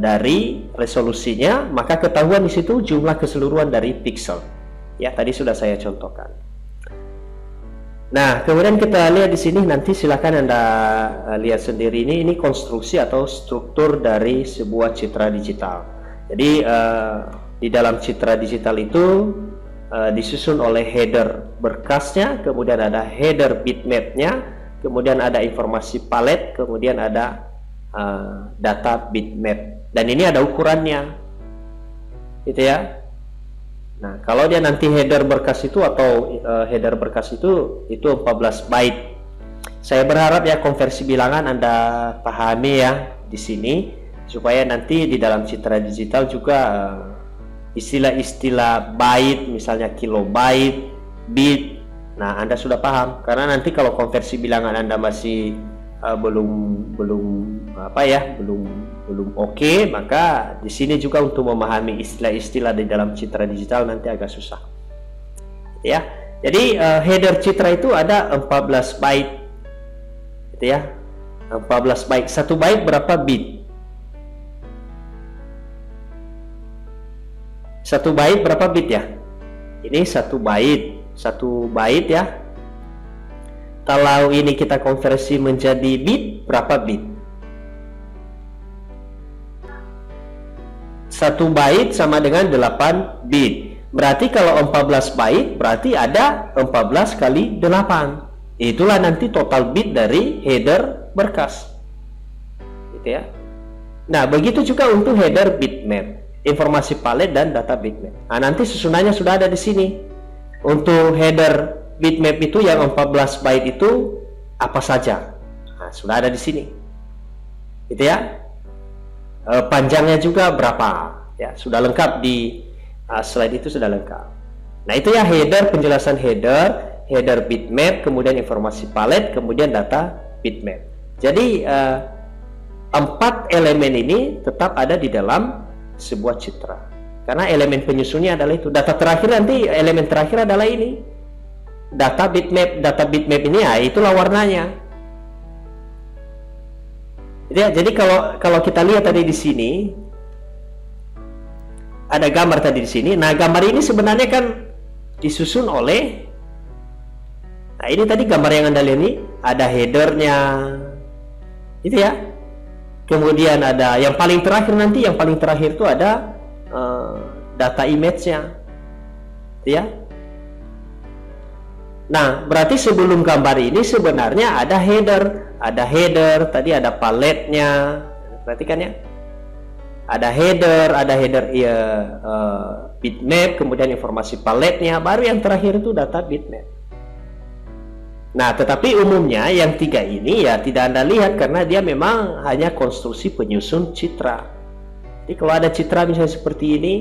Speaker 1: dari resolusinya, maka ketahuan di situ jumlah keseluruhan dari piksel. Ya, tadi sudah saya contohkan. Nah, kemudian kita lihat di sini, nanti silakan Anda lihat sendiri ini konstruksi atau struktur dari sebuah citra digital. Jadi di dalam citra digital itu disusun oleh header berkasnya, kemudian ada header bitmapnya, kemudian ada informasi palet, kemudian ada data bitmap, dan ini ada ukurannya, gitu ya. Nah, kalau dia nanti header berkas itu atau header berkas itu 14 byte. Saya berharap ya konversi bilangan Anda pahami ya di sini, supaya nanti di dalam citra digital juga istilah-istilah byte, misalnya kilobyte, bit, nah Anda sudah paham. Karena nanti kalau konversi bilangan Anda masih belum oke, maka di sini juga untuk memahami istilah-istilah di dalam citra digital nanti agak susah. Ya. Jadi header citra itu ada 14 byte. Gitu ya. 14 byte. 1 byte berapa bit? 1 byte berapa bit ya? Ini 1 byte. 1 byte ya. Kalau ini kita konversi menjadi bit, berapa bit? 1 byte sama dengan 8 bit. Berarti kalau 14 byte, berarti ada 14 kali 8. Itulah nanti total bit dari header berkas. Gitu ya. Nah, begitu juga untuk header bitmap, informasi palet dan data bitmap. Nah, nanti susunannya sudah ada di sini. Untuk header bitmap itu yang 14 byte itu apa saja? Nah, sudah ada di sini. Gitu ya. Panjangnya juga berapa? Ya, sudah lengkap di slide itu, sudah lengkap. Nah, itu ya header, penjelasan header bitmap, kemudian informasi palet, kemudian data bitmap. Jadi 4 elemen ini tetap ada di dalam sebuah citra. Karena elemen penyusunnya adalah itu. Data terakhir nanti, elemen terakhir adalah ini. Data bitmap ini ya itulah warnanya. Jadi kalau kita lihat tadi di sini ada gambar tadi di sini. Nah, gambar ini sebenarnya kan disusun oleh, nah ini tadi gambar yang Anda lihat ini ada headernya, gitu ya. Kemudian ada yang paling terakhir nanti, yang paling terakhir itu ada data image-nya, gitu ya. Nah, berarti sebelum gambar ini sebenarnya ada header, tadi ada paletnya, perhatikan ya. Ada header ya, bitmap, kemudian informasi paletnya, baru yang terakhir itu data bitmap. Nah, tetapi umumnya yang 3 ini ya tidak Anda lihat karena dia memang hanya konstruksi penyusun citra. Jadi kalau ada citra misalnya seperti ini,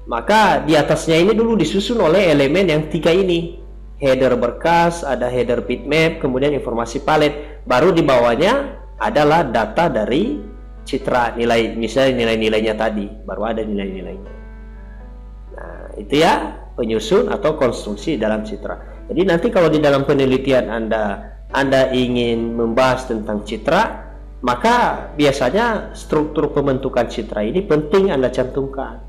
Speaker 1: maka di atasnya ini dulu disusun oleh elemen yang 3 ini. Header berkas, ada header bitmap, kemudian informasi palet, baru di bawahnya adalah data dari citra, nilai, misalnya nilai-nilainya tadi, baru ada nilai-nilainya. Nah, itu ya penyusun atau konstruksi dalam citra. Jadi nanti kalau di dalam penelitian Anda ingin membahas tentang citra, maka biasanya struktur pembentukan citra ini penting Anda cantumkan,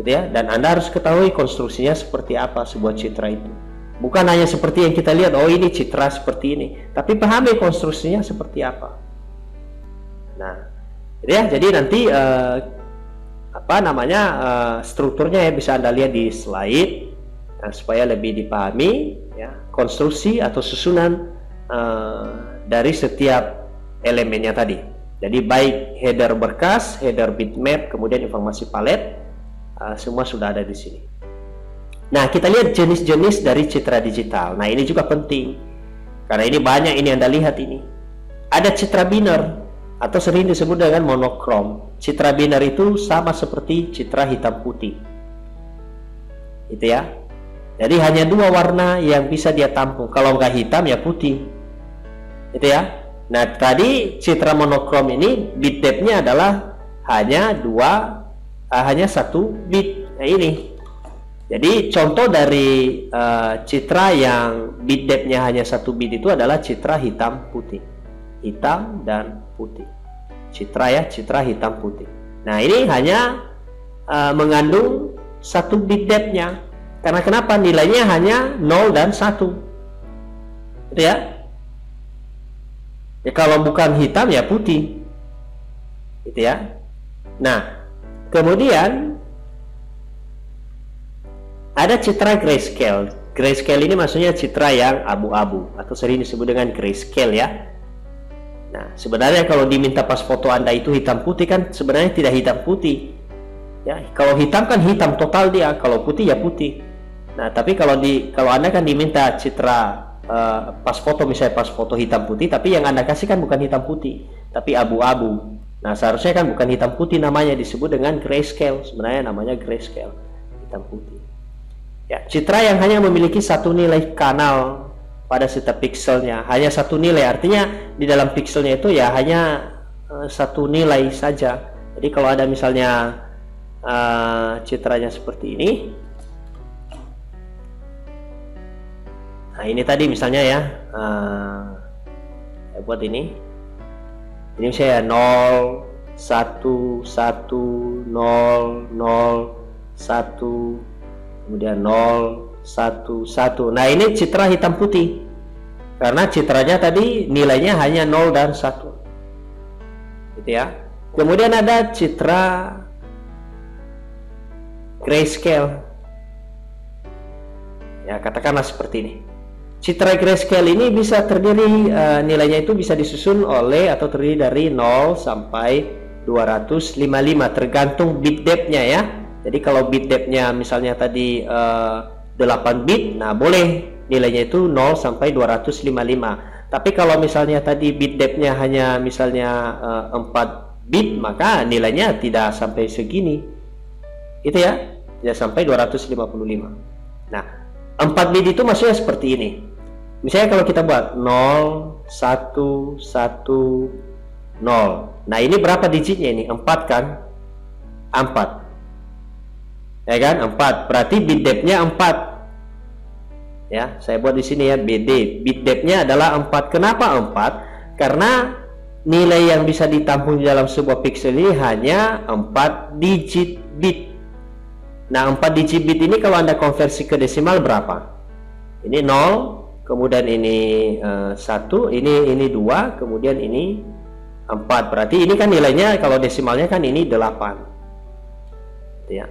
Speaker 1: gitu ya. Dan Anda harus ketahui konstruksinya seperti apa sebuah citra itu. Bukan hanya seperti yang kita lihat, oh ini citra seperti ini, tapi pahami konstruksinya seperti apa. Nah, gitu ya. Jadi nanti strukturnya ya bisa Anda lihat di slide, nah, supaya lebih dipahami ya konstruksi atau susunan dari setiap elemennya tadi. Jadi baik header berkas, header bitmap, kemudian informasi palet, semua sudah ada di sini. Nah, kita lihat jenis-jenis dari citra digital. Nah, ini juga penting karena ini banyak ini Anda lihat ini. Ada citra biner atau sering disebut dengan monokrom. Citra biner itu sama seperti citra hitam putih, gitu ya. Jadi hanya 2 warna yang bisa dia tampung. Kalau nggak hitam ya putih, gitu ya. Nah, tadi citra monokrom ini bit depth-nya adalah hanya 1 bit. Nah, ini. Jadi contoh dari citra yang bit depth-nya hanya 1 bit itu adalah citra hitam putih. Hitam dan putih. Citra ya, citra hitam putih. Nah, ini hanya mengandung 1 bit depth-nya. Karena kenapa? Nilainya hanya 0 dan 1. Gitu ya. Ya, kalau bukan hitam ya putih. Gitu ya. Nah, kemudian ada citra grayscale. Grayscale ini maksudnya citra yang abu-abu atau sering disebut dengan grayscale ya. Nah, sebenarnya kalau diminta pas foto Anda itu hitam putih kan sebenarnya tidak hitam putih. Ya, kalau hitam kan hitam total dia, kalau putih ya putih. Nah, tapi kalau Anda kan diminta citra pas foto, misalnya pas foto hitam putih, tapi yang Anda kasih kan bukan hitam putih, tapi abu-abu. Nah, seharusnya kan bukan hitam putih, namanya disebut dengan grayscale. Sebenarnya namanya grayscale, hitam putih. Ya, citra yang hanya memiliki 1 nilai kanal pada setiap pixelnya, hanya 1 nilai, artinya di dalam pixelnya itu ya hanya 1 nilai saja. Jadi kalau ada misalnya citranya seperti ini, nah ini tadi misalnya ya, saya buat ini misalnya 0, 1, 1, 0, 0, 1, kemudian 0, 1, 1. Nah, ini citra hitam putih karena citranya tadi nilainya hanya 0 dan 1, gitu ya. Kemudian ada citra grayscale, ya katakanlah seperti ini. Citra grayscale ini bisa terdiri, nilainya itu bisa disusun oleh atau terdiri dari 0 sampai 255 tergantung bit depth-nya ya. Jadi kalau bit depth-nya misalnya tadi 8 bit, nah boleh nilainya itu 0 sampai 255. Tapi kalau misalnya tadi bit depth-nya hanya misalnya 4 bit, maka nilainya tidak sampai segini. Itu ya, tidak sampai 255. Nah, 4 bit itu maksudnya seperti ini. Misalnya kalau kita buat 0, 1, 1, 0. Nah, ini berapa digitnya ini? 4 kan? 4. Ya kan? 4. Berarti bit depth-nya 4. Ya, saya buat di sini ya, BD. Bit depth-nya adalah 4. Kenapa 4? Karena nilai yang bisa ditampung di dalam sebuah pixel ini hanya 4 digit bit. Nah, 4 digit bit ini kalau Anda konversi ke desimal berapa? Ini 0, kemudian ini 1, ini 2, kemudian ini 4. Berarti ini kan nilainya kalau desimalnya kan ini 8. Ya.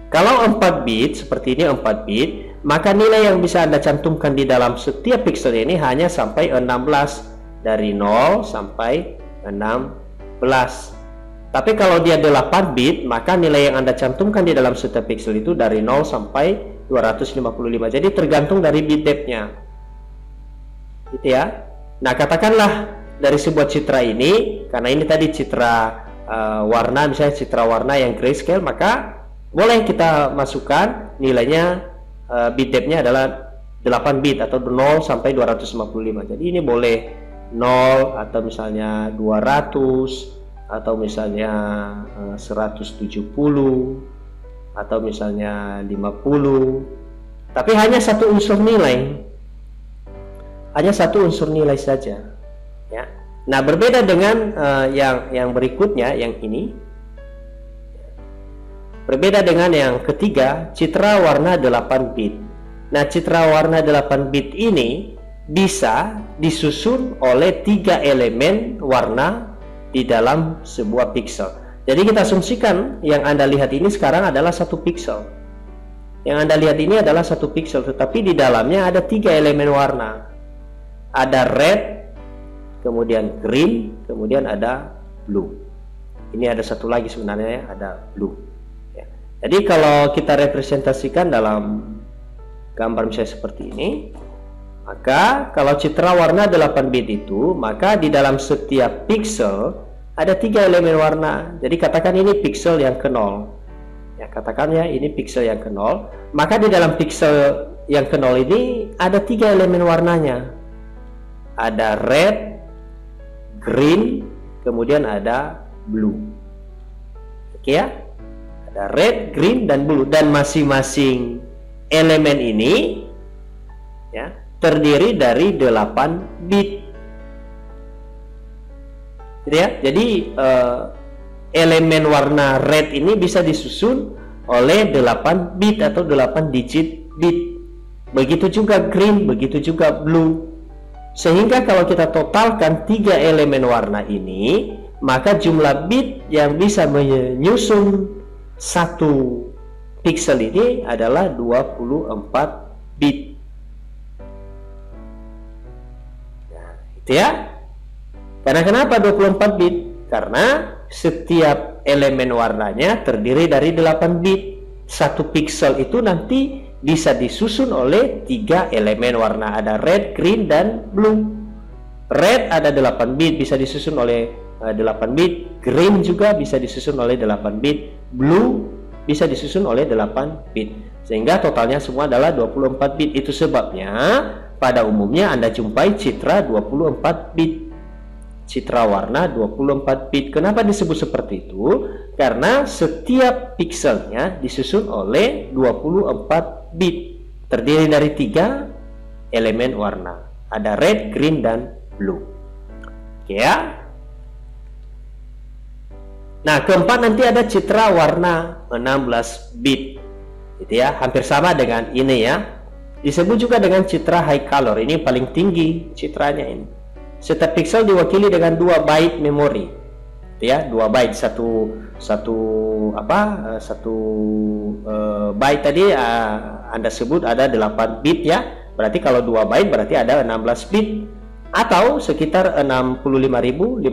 Speaker 1: Kalau 4 bit seperti ini 4 bit, maka nilai yang bisa Anda cantumkan di dalam setiap pixel ini hanya sampai 16, dari 0 sampai 16. Tapi kalau dia 8 bit, maka nilai yang Anda cantumkan di dalam setiap pixel itu dari 0 sampai 255. Jadi tergantung dari bit depth-nya. Gitu ya. Nah, katakanlah dari sebuah citra ini, karena ini tadi citra warna, misalnya citra warna yang grayscale, maka boleh kita masukkan nilainya bit depth-nya adalah 8 bit atau 0 sampai 255. Jadi ini boleh 0 atau misalnya 200 atau misalnya 170 atau misalnya 50, tapi hanya satu unsur nilai, saja ya. Nah, berbeda dengan yang berikutnya, yang ini berbeda dengan yang ketiga, citra warna 8 bit. Nah, citra warna 8 bit ini bisa disusun oleh 3 elemen warna di dalam sebuah pixel. Jadi kita asumsikan yang Anda lihat ini sekarang adalah satu pixel. Yang Anda lihat ini adalah satu pixel, tetapi di dalamnya ada 3 elemen warna. Ada red, kemudian green, kemudian ada blue. Ini ada satu lagi sebenarnya, ada blue. Ya. Jadi kalau kita representasikan dalam gambar misalnya seperti ini, maka kalau citra warna 8 bit itu, maka di dalam setiap pixel ada 3 elemen warna. Jadi katakan ini pixel yang ke-0. Ya, katakan ya ini pixel yang ke-0. Maka di dalam pixel yang ke-0 ini ada 3 elemen warnanya. Ada red, green, kemudian ada blue. Oke ya? Ada red, green, dan blue. Dan masing-masing elemen ini ya terdiri dari 8 bit. Gitu ya? Jadi elemen warna red ini bisa disusun oleh 8 bit atau 8 digit bit. Begitu juga green, begitu juga blue. Sehingga kalau kita totalkan 3 elemen warna ini, maka jumlah bit yang bisa menyusun satu pixel ini adalah 24 bit. Ya, karena kenapa 24 bit? Karena setiap elemen warnanya terdiri dari 8 bit. Satu pixel itu nanti bisa disusun oleh 3 elemen warna. Ada red, green, dan blue. Red ada 8 bit, bisa disusun oleh 8 bit. Green juga bisa disusun oleh 8 bit. Blue bisa disusun oleh 8 bit. Sehingga totalnya semua adalah 24 bit. Itu sebabnya pada umumnya Anda jumpai citra 24 bit, citra warna 24 bit. Kenapa disebut seperti itu? Karena setiap pixelnya disusun oleh 24 bit, terdiri dari 3 elemen warna. Ada red, green, dan blue. Oke ya. Nah, keempat nanti ada citra warna 16 bit. Gitu ya, hampir sama dengan ini ya. Disebut juga dengan citra high color. Ini paling tinggi citranya ini. Setiap pixel diwakili dengan 2 byte memori. Ya, 2 byte, satu byte tadi Anda sebut ada 8 bit ya. Berarti kalau 2 byte berarti ada 16 bit atau sekitar 65.536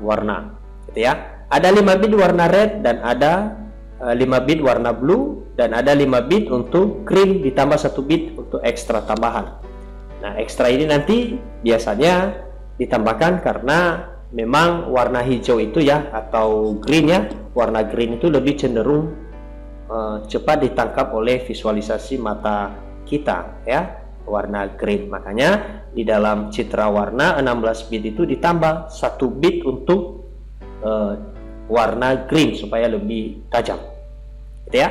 Speaker 1: warna. Gitu ya. Ada 5 bit warna red dan ada 5 bit warna blue, dan ada 5 bit untuk green ditambah 1 bit untuk ekstra tambahan. Nah, ekstra ini nanti biasanya ditambahkan karena memang warna hijau itu ya, atau green ya, warna green itu lebih cenderung cepat ditangkap oleh visualisasi mata kita ya, warna green. Makanya di dalam citra warna 16 bit itu ditambah 1 bit untuk warna green supaya lebih tajam. Gitu ya.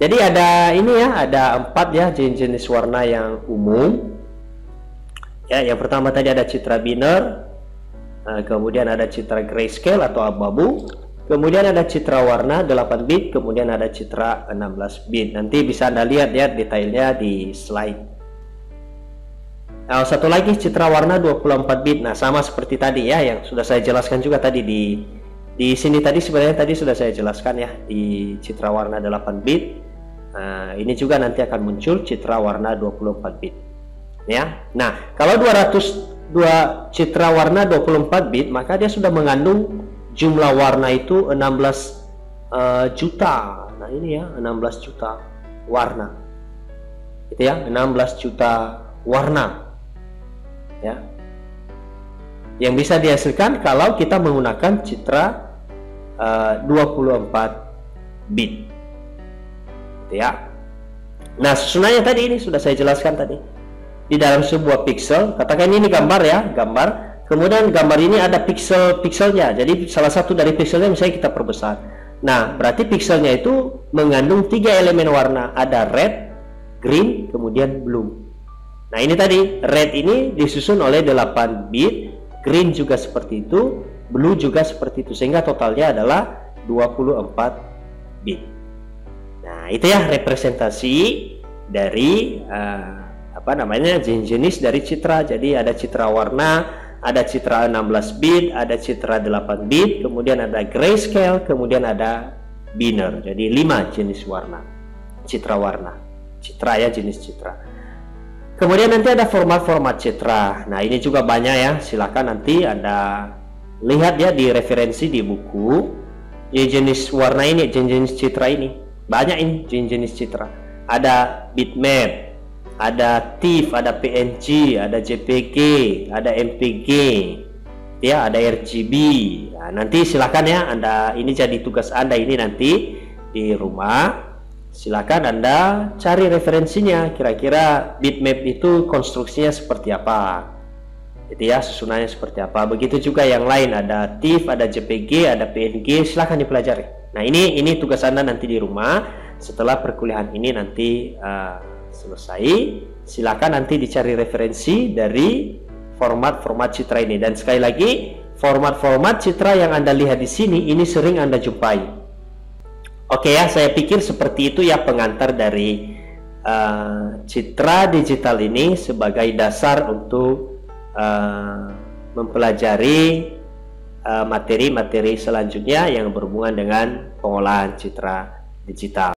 Speaker 1: Jadi ada ini ya, ada 4 ya jenis warna yang umum. Ya, yang pertama tadi ada citra binary, kemudian ada citra grayscale atau abu-abu, kemudian ada citra warna 8 bit, kemudian ada citra 16 bit. Nanti bisa Anda lihat ya detailnya di slide. Nah, satu lagi citra warna 24 bit. Nah, sama seperti tadi ya, yang sudah saya jelaskan juga tadi di sini tadi, sebenarnya tadi sudah saya jelaskan ya di citra warna 8 bit. Nah, ini juga nanti akan muncul citra warna 24 bit. Ya. Nah, kalau 202 citra warna 24 bit, maka dia sudah mengandung jumlah warna itu 16 juta. Nah, ini ya, 16 juta warna. Itu ya, 16 juta warna. Ya. Yang bisa dihasilkan kalau kita menggunakan citra 24 bit. Gitu ya. Nah, susunannya tadi ini sudah saya jelaskan tadi. Di dalam sebuah pixel, katakan ini gambar ya, gambar. Kemudian gambar ini ada pixel-pixelnya. Jadi salah satu dari pixelnya misalnya kita perbesar. Nah, berarti pixelnya itu mengandung 3 elemen warna. Ada red, green, kemudian blue. Nah, ini tadi red ini disusun oleh 8 bit, green juga seperti itu, blue juga seperti itu, sehingga totalnya adalah 24 bit. Nah, itu ya representasi dari jenis dari citra. Jadi ada citra warna, ada citra 16 bit, ada citra 8 bit, kemudian ada grayscale, kemudian ada binary. Jadi 5 jenis warna, citra warna, citra ya, jenis citra. Kemudian nanti ada format-format citra. Nah, ini juga banyak ya, silakan nanti Anda lihat ya di referensi di buku. Ini jenis warna ini, jenis citra ini banyak, ini jenis citra. Ada bitmap, ada TIFF, ada PNG, ada JPG, ada MPG, ya, ada RGB. Nah, nanti silakan ya Anda, ini jadi tugas Anda ini nanti di rumah. Silakan Anda cari referensinya, kira-kira bitmap itu konstruksinya seperti apa, gitu ya, susunannya seperti apa. Begitu juga yang lain, ada TIFF, ada JPG, ada PNG, silakan dipelajari. Nah, ini tugas Anda nanti di rumah. Setelah perkuliahan ini nanti selesai, silakan nanti dicari referensi dari format-format citra ini. Dan sekali lagi, format-format citra yang Anda lihat di sini ini sering Anda jumpai. Oke ya, saya pikir seperti itu ya pengantar dari citra digital ini sebagai dasar untuk mempelajari materi-materi selanjutnya yang berhubungan dengan pengolahan citra digital.